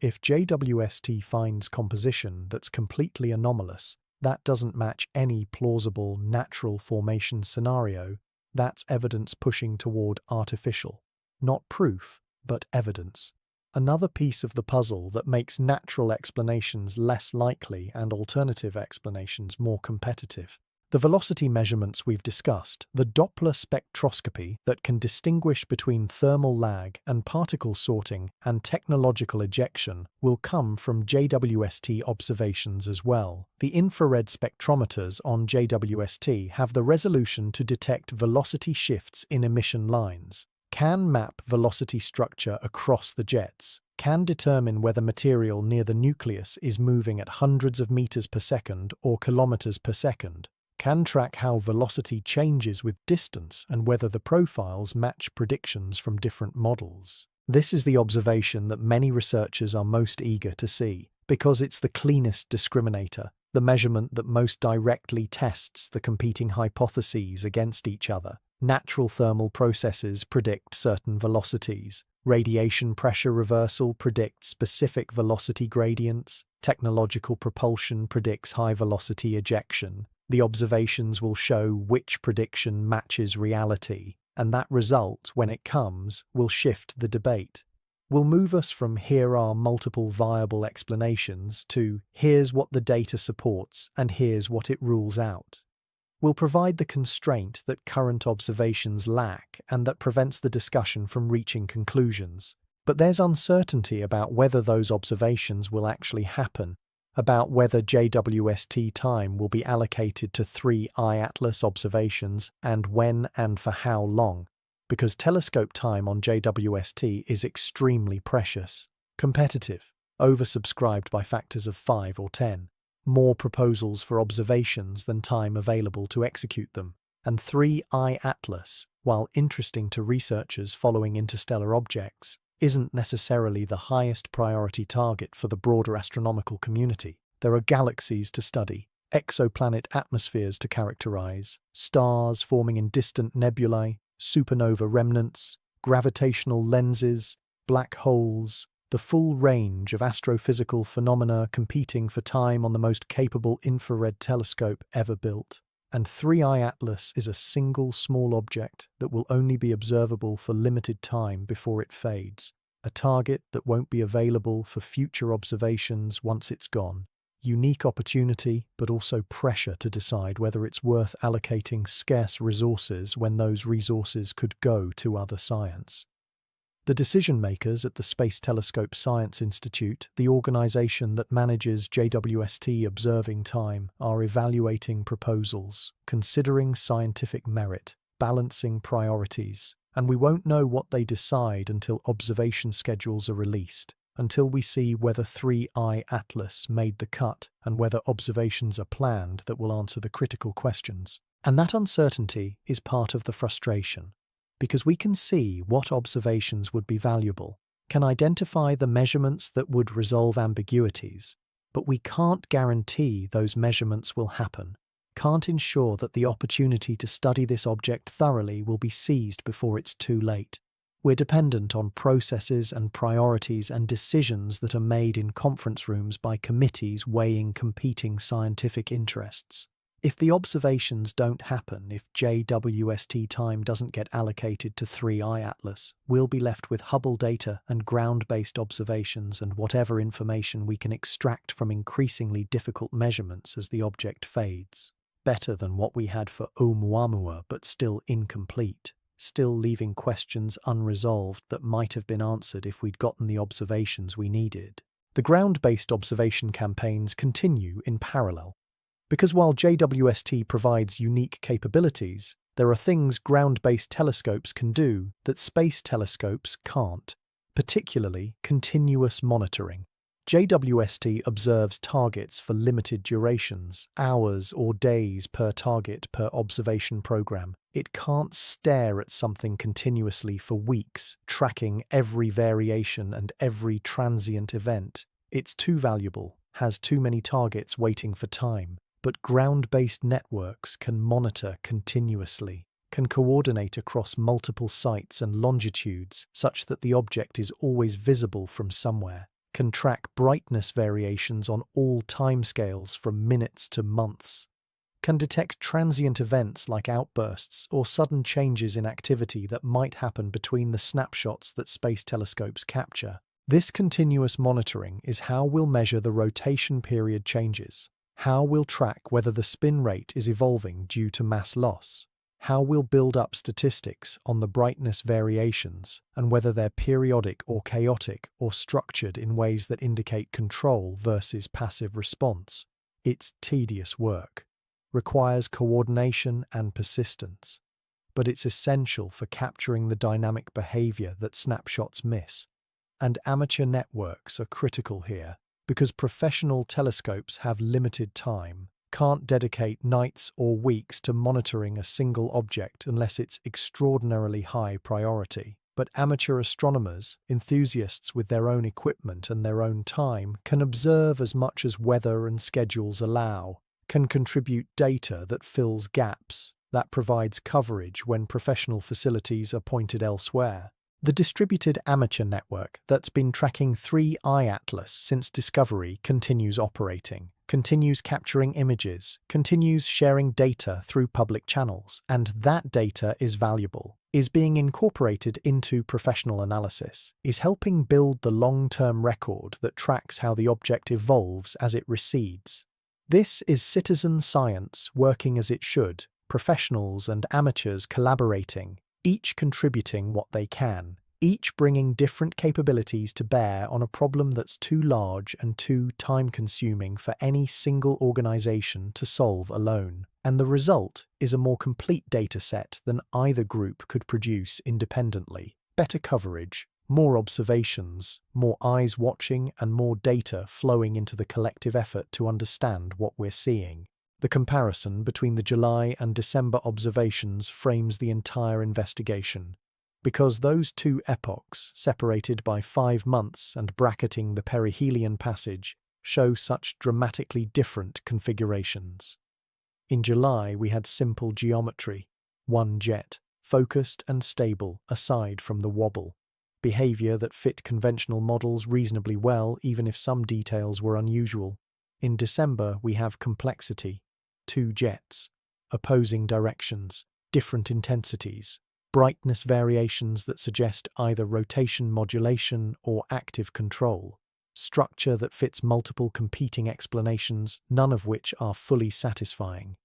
If JWST finds composition that's completely anomalous, that doesn't match any plausible natural formation scenario, that's evidence pushing toward artificial. Not proof, but evidence. Another piece of the puzzle that makes natural explanations less likely and alternative explanations more competitive. The velocity measurements we've discussed, the Doppler spectroscopy that can distinguish between thermal lag and particle sorting and technological ejection, will come from JWST observations as well. The infrared spectrometers on JWST have the resolution to detect velocity shifts in emission lines, can map velocity structure across the jets, can determine whether material near the nucleus is moving at hundreds of meters per second or kilometers per second, can track how velocity changes with distance and whether the profiles match predictions from different models. This is the observation that many researchers are most eager to see, because it's the cleanest discriminator, the measurement that most directly tests the competing hypotheses against each other. Natural thermal processes predict certain velocities. Radiation pressure reversal predicts specific velocity gradients. Technological propulsion predicts high-velocity ejection. The observations will show which prediction matches reality, and that result, when it comes, will shift the debate. Will move us from here are multiple viable explanations to here's what the data supports and here's what it rules out. will provide the constraint that current observations lack and that prevents the discussion from reaching conclusions. But there's uncertainty about whether those observations will actually happen, about whether JWST time will be allocated to 3I Atlas observations and when and for how long, because telescope time on JWST is extremely precious, competitive, oversubscribed by factors of 5 or 10, more proposals for observations than time available to execute them, and 3I Atlas, while interesting to researchers following interstellar objects, isn't necessarily the highest priority target for the broader astronomical community. There are galaxies to study, exoplanet atmospheres to characterize, stars forming in distant nebulae, supernova remnants, gravitational lenses, black holes, the full range of astrophysical phenomena competing for time on the most capable infrared telescope ever built. And 3I Atlas is a single small object that will only be observable for limited time before it fades, a target that won't be available for future observations once it's gone. Unique opportunity, but also pressure to decide whether it's worth allocating scarce resources when those resources could go to other science. The decision makers at the Space Telescope Science Institute, the organization that manages JWST observing time, are evaluating proposals, considering scientific merit, balancing priorities, and we won't know what they decide until observation schedules are released, until we see whether 3I Atlas made the cut and whether observations are planned that will answer the critical questions. And that uncertainty is part of the frustration, because we can see what observations would be valuable, can identify the measurements that would resolve ambiguities, but we can't guarantee those measurements will happen, can't ensure that the opportunity to study this object thoroughly will be seized before it's too late. We're dependent on processes and priorities and decisions that are made in conference rooms by committees weighing competing scientific interests. If the observations don't happen, if JWST time doesn't get allocated to 3I Atlas, we'll be left with Hubble data and ground-based observations and whatever information we can extract from increasingly difficult measurements as the object fades. Better than what we had for Oumuamua, but still incomplete, still leaving questions unresolved that might have been answered if we'd gotten the observations we needed. The ground-based observation campaigns continue in parallel, because while JWST provides unique capabilities, there are things ground-based telescopes can do that space telescopes can't, particularly continuous monitoring. JWST observes targets for limited durations, hours or days per target per observation program. It can't stare at something continuously for weeks, tracking every variation and every transient event. It's too valuable, has too many targets waiting for time. But ground-based networks can monitor continuously, can coordinate across multiple sites and longitudes such that the object is always visible from somewhere, can track brightness variations on all timescales from minutes to months, can detect transient events like outbursts or sudden changes in activity that might happen between the snapshots that space telescopes capture. This continuous monitoring is how we'll measure the rotation period changes, how we'll track whether the spin rate is evolving due to mass loss, how we'll build up statistics on the brightness variations and whether they're periodic or chaotic or structured in ways that indicate control versus passive response. It's tedious work, requires coordination and persistence, but it's essential for capturing the dynamic behavior that snapshots miss. And amateur networks are critical here, because professional telescopes have limited time, can't dedicate nights or weeks to monitoring a single object unless it's extraordinarily high priority. But amateur astronomers, enthusiasts with their own equipment and their own time, can observe as much as weather and schedules allow, can contribute data that fills gaps, that provides coverage when professional facilities are pointed elsewhere. The distributed amateur network that's been tracking 3I Atlas since discovery continues operating, continues capturing images, continues sharing data through public channels, and that data is valuable, is being incorporated into professional analysis, is helping build the long-term record that tracks how the object evolves as it recedes. This is citizen science working as it should, professionals and amateurs collaborating, each contributing what they can, each bringing different capabilities to bear on a problem that's too large and too time-consuming for any single organization to solve alone. And the result is a more complete data set than either group could produce independently. Better coverage, more observations, more eyes watching, and more data flowing into the collective effort to understand what we're seeing. The comparison between the July and December observations frames the entire investigation. Because those two epochs, separated by 5 months and bracketing the Perihelion passage, show such dramatically different configurations. In July, we had simple geometry, one jet, focused and stable aside from the wobble, behavior that fit conventional models reasonably well even if some details were unusual. In December, we have complexity, 2 jets, opposing directions, different intensities, brightness variations that suggest either rotation modulation or active control, structure that fits multiple competing explanations, none of which are fully satisfying,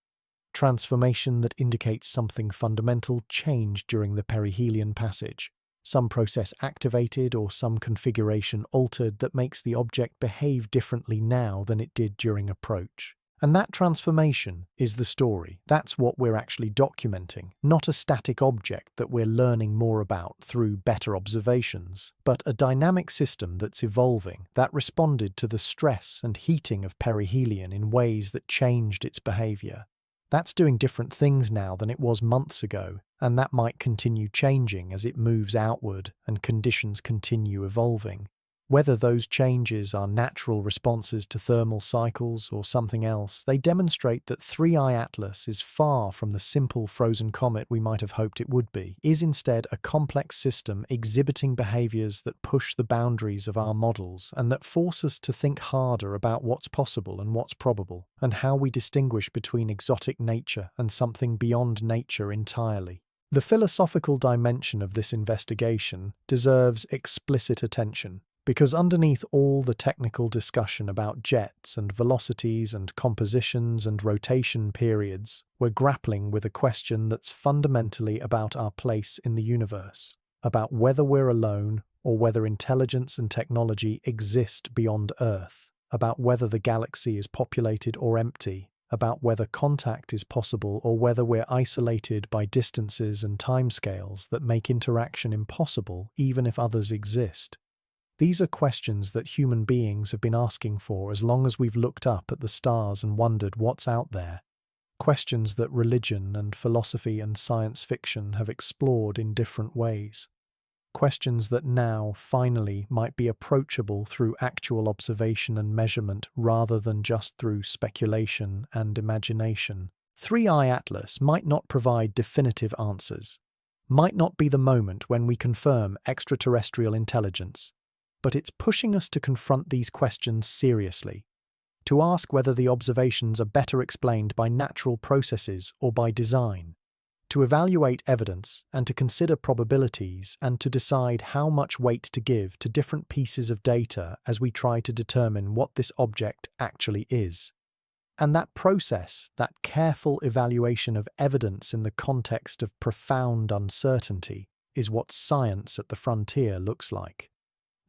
transformation that indicates something fundamental changed during the perihelion passage, some process activated or some configuration altered that makes the object behave differently now than it did during approach. And that transformation is the story. That's what we're actually documenting, not a static object that we're learning more about through better observations, but a dynamic system that's evolving, that responded to the stress and heating of perihelion in ways that changed its behavior. That's doing different things now than it was months ago, and that might continue changing as it moves outward and conditions continue evolving. Whether those changes are natural responses to thermal cycles or something else, they demonstrate that 3I Atlas is far from the simple frozen comet we might have hoped it would be, is instead a complex system exhibiting behaviors that push the boundaries of our models and that force us to think harder about what's possible and what's probable, and how we distinguish between exotic nature and something beyond nature entirely. The philosophical dimension of this investigation deserves explicit attention, because underneath all the technical discussion about jets and velocities and compositions and rotation periods, we're grappling with a question that's fundamentally about our place in the universe, about whether we're alone or whether intelligence and technology exist beyond Earth, about whether the galaxy is populated or empty, about whether contact is possible or whether we're isolated by distances and timescales that make interaction impossible even if others exist. These are questions that human beings have been asking for as long as we've looked up at the stars and wondered what's out there. Questions that religion and philosophy and science fiction have explored in different ways. Questions that now, finally, might be approachable through actual observation and measurement rather than just through speculation and imagination. 3I Atlas might not provide definitive answers, might not be the moment when we confirm extraterrestrial intelligence, but it's pushing us to confront these questions seriously, to ask whether the observations are better explained by natural processes or by design, to evaluate evidence and to consider probabilities and to decide how much weight to give to different pieces of data as we try to determine what this object actually is. And that process, that careful evaluation of evidence in the context of profound uncertainty, is what science at the frontier looks like.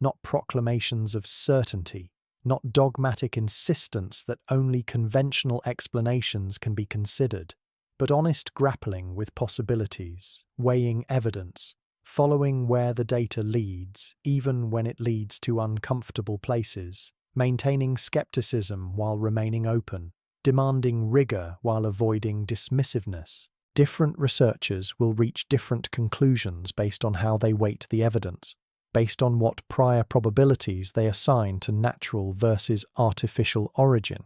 Not proclamations of certainty, not dogmatic insistence that only conventional explanations can be considered, but honest grappling with possibilities, weighing evidence, following where the data leads, even when it leads to uncomfortable places, maintaining skepticism while remaining open, demanding rigor while avoiding dismissiveness. Different researchers will reach different conclusions based on how they weight the evidence, based on what prior probabilities they assign to natural versus artificial origin,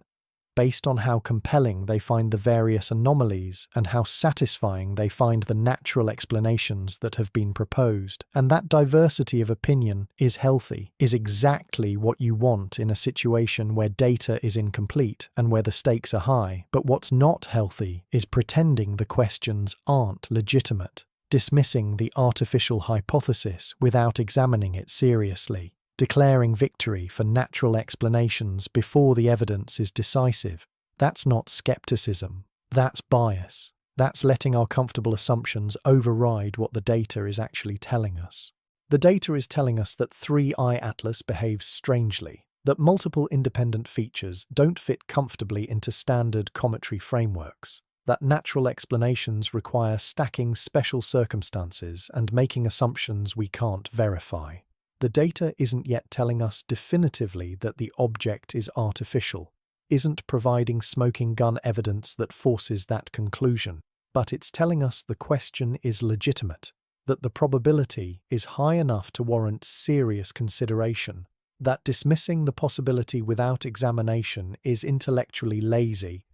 based on how compelling they find the various anomalies and how satisfying they find the natural explanations that have been proposed. And that diversity of opinion is healthy, is exactly what you want in a situation where data is incomplete and where the stakes are high. But what's not healthy is pretending the questions aren't legitimate, dismissing the artificial hypothesis without examining it seriously, declaring victory for natural explanations before the evidence is decisive, That's not skepticism. That's bias. That's letting our comfortable assumptions override what the data is actually telling us. The data is telling us that 3-eye Atlas behaves strangely, that multiple independent features don't fit comfortably into standard cometary frameworks, that natural explanations require stacking special circumstances and making assumptions we can't verify. The data isn't yet telling us definitively that the object is artificial, isn't providing smoking gun evidence that forces that conclusion, but it's telling us the question is legitimate, that the probability is high enough to warrant serious consideration, that dismissing the possibility without examination is intellectually lazy,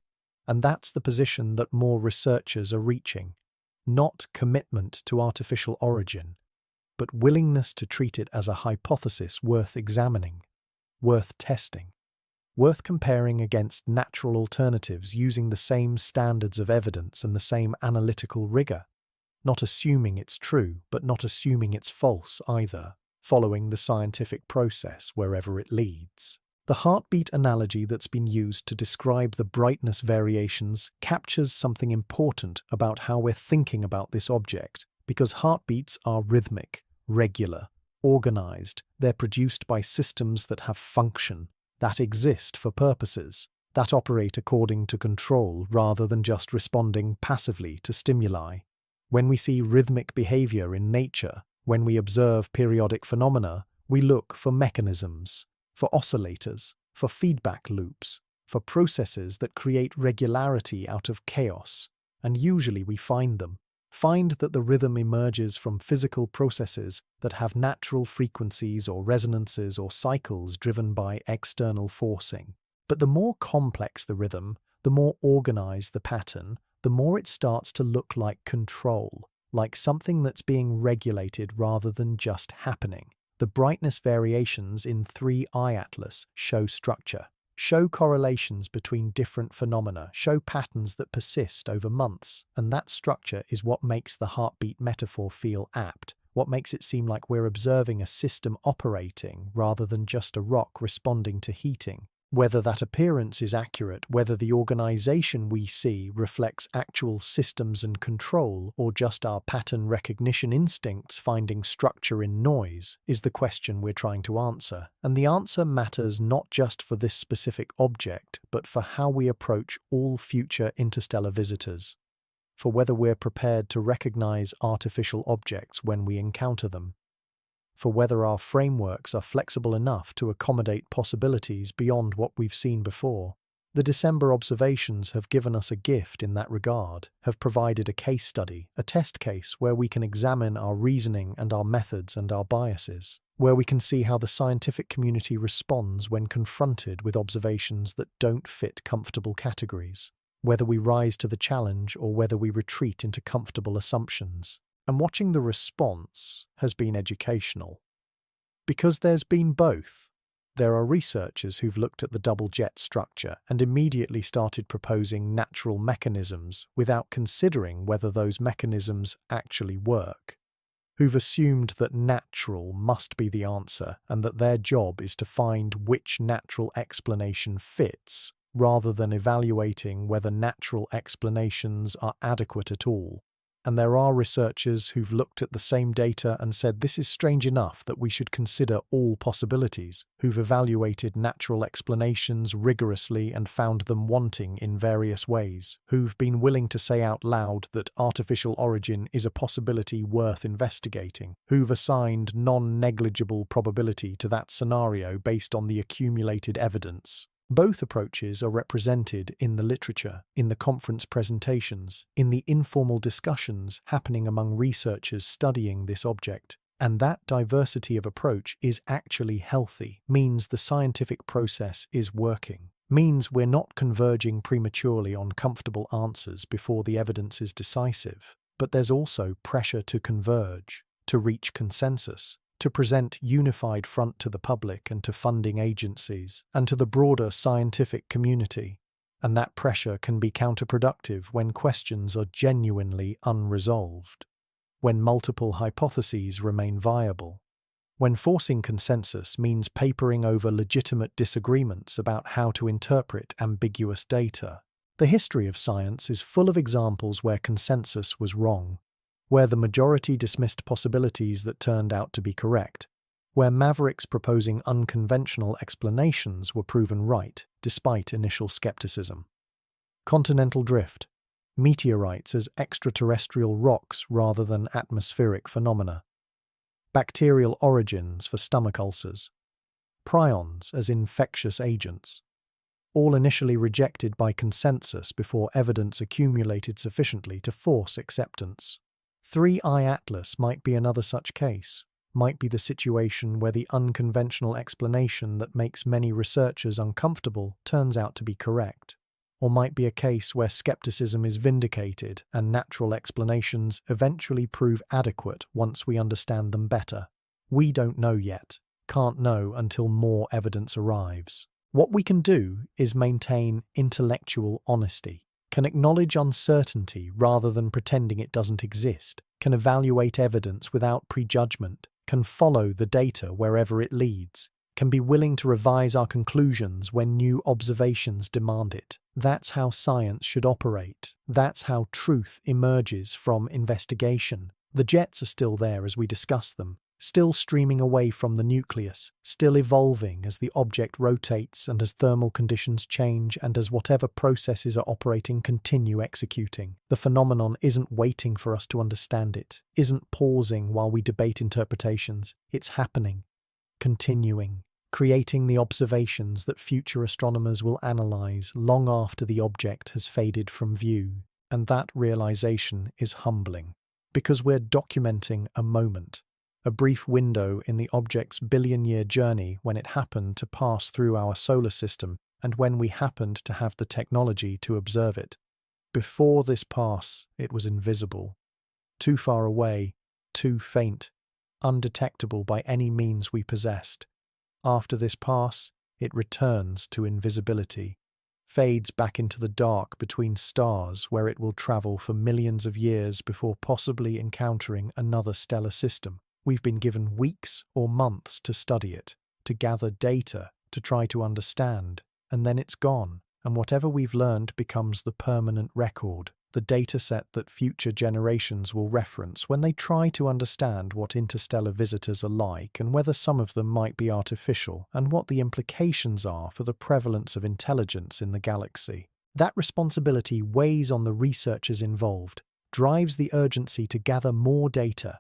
and that's the position that more researchers are reaching. Not commitment to artificial origin, but willingness to treat it as a hypothesis worth examining, worth testing, worth comparing against natural alternatives using the same standards of evidence and the same analytical rigor, not assuming it's true, but not assuming it's false either, following the scientific process wherever it leads. The heartbeat analogy that's been used to describe the brightness variations captures something important about how we're thinking about this object, because heartbeats are rhythmic, regular, organized. They're produced by systems that have function, that exist for purposes, that operate according to control rather than just responding passively to stimuli. When we see rhythmic behavior in nature, when we observe periodic phenomena, we look for mechanisms, for oscillators, for feedback loops, for processes that create regularity out of chaos, and usually we find them. Find that the rhythm emerges from physical processes that have natural frequencies or resonances or cycles driven by external forcing. But the more complex the rhythm, the more organized the pattern, the more it starts to look like control, like something that's being regulated rather than just happening. The brightness variations in 3-eye Atlas show structure, show correlations between different phenomena, show patterns that persist over months, and that structure is what makes the heartbeat metaphor feel apt, what makes it seem like we're observing a system operating rather than just a rock responding to heating. Whether that appearance is accurate, whether the organization we see reflects actual systems and control, or just our pattern recognition instincts finding structure in noise, is the question we're trying to answer. And the answer matters not just for this specific object, but for how we approach all future interstellar visitors, for whether we're prepared to recognize artificial objects when we encounter them, for whether our frameworks are flexible enough to accommodate possibilities beyond what we've seen before. The December observations have given us a gift in that regard, have provided a case study, a test case where we can examine our reasoning and our methods and our biases, where we can see how the scientific community responds when confronted with observations that don't fit comfortable categories, whether we rise to the challenge or whether we retreat into comfortable assumptions. And watching the response has been educational, because there's been both. There are researchers who've looked at the double jet structure and immediately started proposing natural mechanisms without considering whether those mechanisms actually work, who've assumed that natural must be the answer and that their job is to find which natural explanation fits, rather than evaluating whether natural explanations are adequate at all. And there are researchers who've looked at the same data and said this is strange enough that we should consider all possibilities, who've evaluated natural explanations rigorously and found them wanting in various ways, who've been willing to say out loud that artificial origin is a possibility worth investigating, who've assigned non-negligible probability to that scenario based on the accumulated evidence. Both approaches are represented in the literature, in the conference presentations, in the informal discussions happening among researchers studying this object. And that diversity of approach is actually healthy, means the scientific process is working, means we're not converging prematurely on comfortable answers before the evidence is decisive. But there's also pressure to converge, to reach consensus, to present unified front to the public and to funding agencies and to the broader scientific community. And that pressure can be counterproductive when questions are genuinely unresolved, when multiple hypotheses remain viable, when forcing consensus means papering over legitimate disagreements about how to interpret ambiguous data. The history of science is full of examples where consensus was wrong, where the majority dismissed possibilities that turned out to be correct, where mavericks proposing unconventional explanations were proven right, despite initial skepticism. Continental drift. Meteorites as extraterrestrial rocks rather than atmospheric phenomena. Bacterial origins for stomach ulcers. Prions as infectious agents. All initially rejected by consensus before evidence accumulated sufficiently to force acceptance. 3I Atlas might be another such case, might be the situation where the unconventional explanation that makes many researchers uncomfortable turns out to be correct, or might be a case where skepticism is vindicated and natural explanations eventually prove adequate once we understand them better. We don't know yet, can't know until more evidence arrives. What we can do is maintain intellectual honesty, can acknowledge uncertainty rather than pretending it doesn't exist, can evaluate evidence without prejudgment, can follow the data wherever it leads, can be willing to revise our conclusions when new observations demand it. That's how science should operate. That's how truth emerges from investigation. The jets are still there as we discuss them, still streaming away from the nucleus, still evolving as the object rotates and as thermal conditions change and as whatever processes are operating continue executing. The phenomenon isn't waiting for us to understand it, isn't pausing while we debate interpretations. It's happening, continuing, creating the observations that future astronomers will analyze long after the object has faded from view. And that realization is humbling, because we're documenting a moment, a brief window in the object's billion-year journey when it happened to pass through our solar system and when we happened to have the technology to observe it. Before this pass, it was invisible, too far away, too faint, undetectable by any means we possessed. After this pass, it returns to invisibility, fades back into the dark between stars where it will travel for millions of years before possibly encountering another stellar system. We've been given weeks or months to study it, to gather data, to try to understand, and then it's gone, and whatever we've learned becomes the permanent record, the dataset that future generations will reference when they try to understand what interstellar visitors are like and whether some of them might be artificial and what the implications are for the prevalence of intelligence in the galaxy. That responsibility weighs on the researchers involved, drives the urgency to gather more data,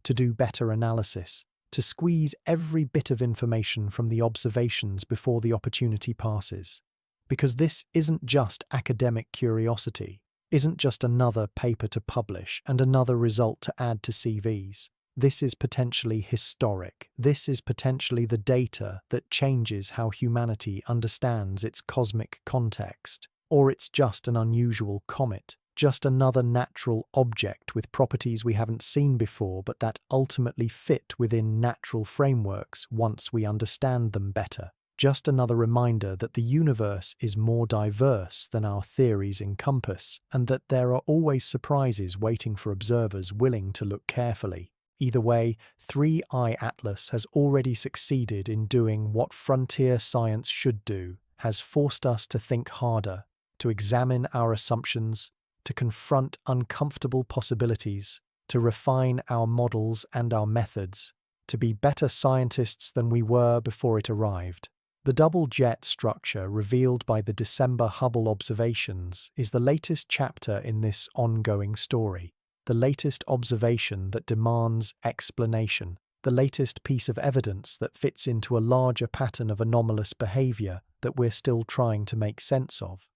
to do better analysis, to squeeze every bit of information from the observations before the opportunity passes. Because this isn't just academic curiosity, isn't just another paper to publish and another result to add to CVs. This is potentially historic. This is potentially the data that changes how humanity understands its cosmic context. Or it's just an unusual comet, just another natural object with properties we haven't seen before but that ultimately fit within natural frameworks once we understand them better. Just another reminder that the universe is more diverse than our theories encompass, and that there are always surprises waiting for observers willing to look carefully. Either way, 3I Atlas has already succeeded in doing what frontier science should do, has forced us to think harder, to examine our assumptions, to confront uncomfortable possibilities, to refine our models and our methods, to be better scientists than we were before it arrived. The double jet structure revealed by the December Hubble observations is the latest chapter in this ongoing story, the latest observation that demands explanation, the latest piece of evidence that fits into a larger pattern of anomalous behavior that we're still trying to make sense of.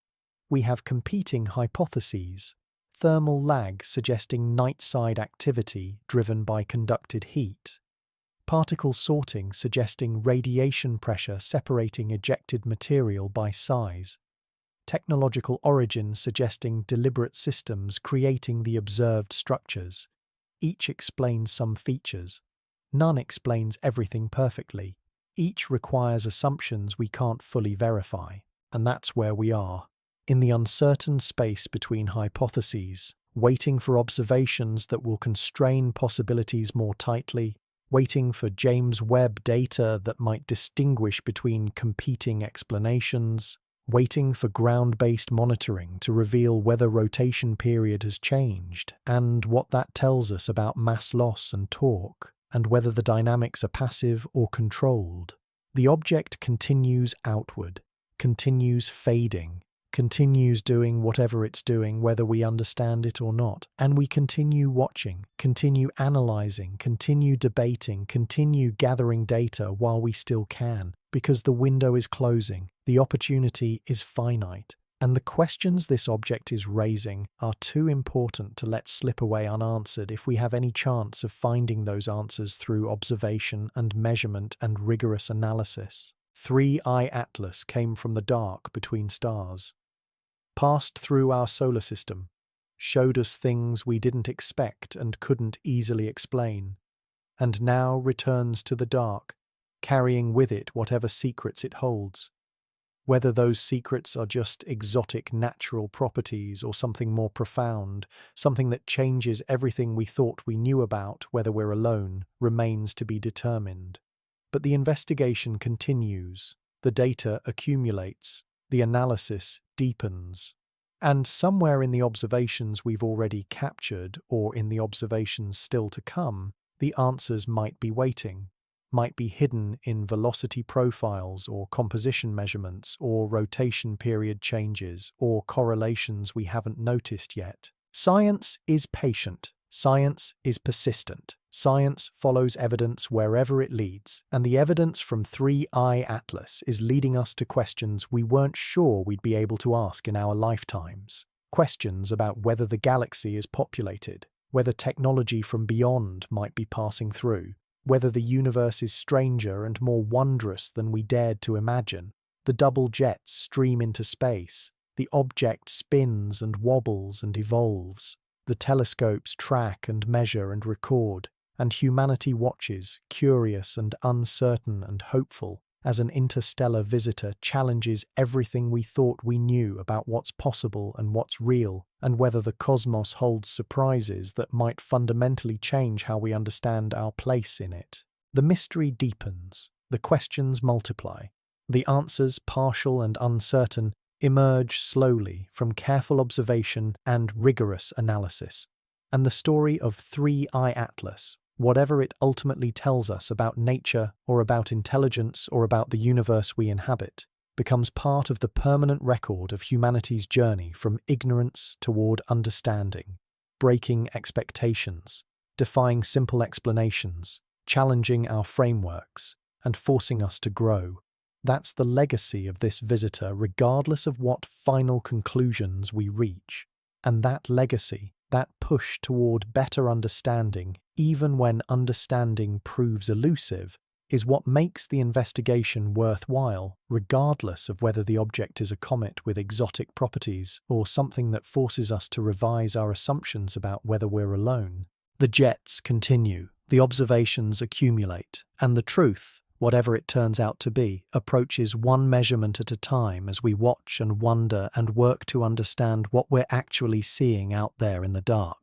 We have competing hypotheses: thermal lag suggesting night-side activity driven by conducted heat, particle sorting suggesting radiation pressure separating ejected material by size, technological origin suggesting deliberate systems creating the observed structures. Each explains some features. None explains everything perfectly. Each requires assumptions we can't fully verify. And that's where we are, in the uncertain space between hypotheses, waiting for observations that will constrain possibilities more tightly, waiting for James Webb data that might distinguish between competing explanations, waiting for ground-based monitoring to reveal whether rotation period has changed and what that tells us about mass loss and torque, and whether the dynamics are passive or controlled. The object continues outward, continues fading, continues doing whatever it's doing, whether we understand it or not. And we continue watching, continue analyzing, continue debating, continue gathering data while we still can, because the window is closing, the opportunity is finite, and the questions this object is raising are too important to let slip away unanswered if we have any chance of finding those answers through observation and measurement and rigorous analysis. 3I Atlas came from the dark between stars, passed through our solar system, showed us things we didn't expect and couldn't easily explain, and now returns to the dark, carrying with it whatever secrets it holds. Whether those secrets are just exotic natural properties or something more profound, something that changes everything we thought we knew about whether we're alone, remains to be determined. But the investigation continues, the data accumulates, the analysis deepens. And somewhere in the observations we've already captured, or in the observations still to come, the answers might be waiting, might be hidden in velocity profiles or composition measurements or rotation period changes or correlations we haven't noticed yet. Science is patient. Science is persistent. Science follows evidence wherever it leads, and the evidence from 3I Atlas is leading us to questions we weren't sure we'd be able to ask in our lifetimes. Questions about whether the galaxy is populated, whether technology from beyond might be passing through, whether the universe is stranger and more wondrous than we dared to imagine. The double jets stream into space, the object spins and wobbles and evolves. The telescopes track and measure and record, and humanity watches, curious and uncertain and hopeful, as an interstellar visitor challenges everything we thought we knew about what's possible and what's real, and whether the cosmos holds surprises that might fundamentally change how we understand our place in it. The mystery deepens, the questions multiply, the answers, partial and uncertain, emerge slowly from careful observation and rigorous analysis. And the story of 3I Atlas, whatever it ultimately tells us about nature or about intelligence or about the universe we inhabit, becomes part of the permanent record of humanity's journey from ignorance toward understanding, breaking expectations, defying simple explanations, challenging our frameworks, and forcing us to grow. That's the legacy of this visitor, regardless of what final conclusions we reach. And that legacy, that push toward better understanding, even when understanding proves elusive, is what makes the investigation worthwhile, regardless of whether the object is a comet with exotic properties or something that forces us to revise our assumptions about whether we're alone. The jets continue, the observations accumulate, and the truth, whatever it turns out to be, approaches one measurement at a time as we watch and wonder and work to understand what we're actually seeing out there in the dark.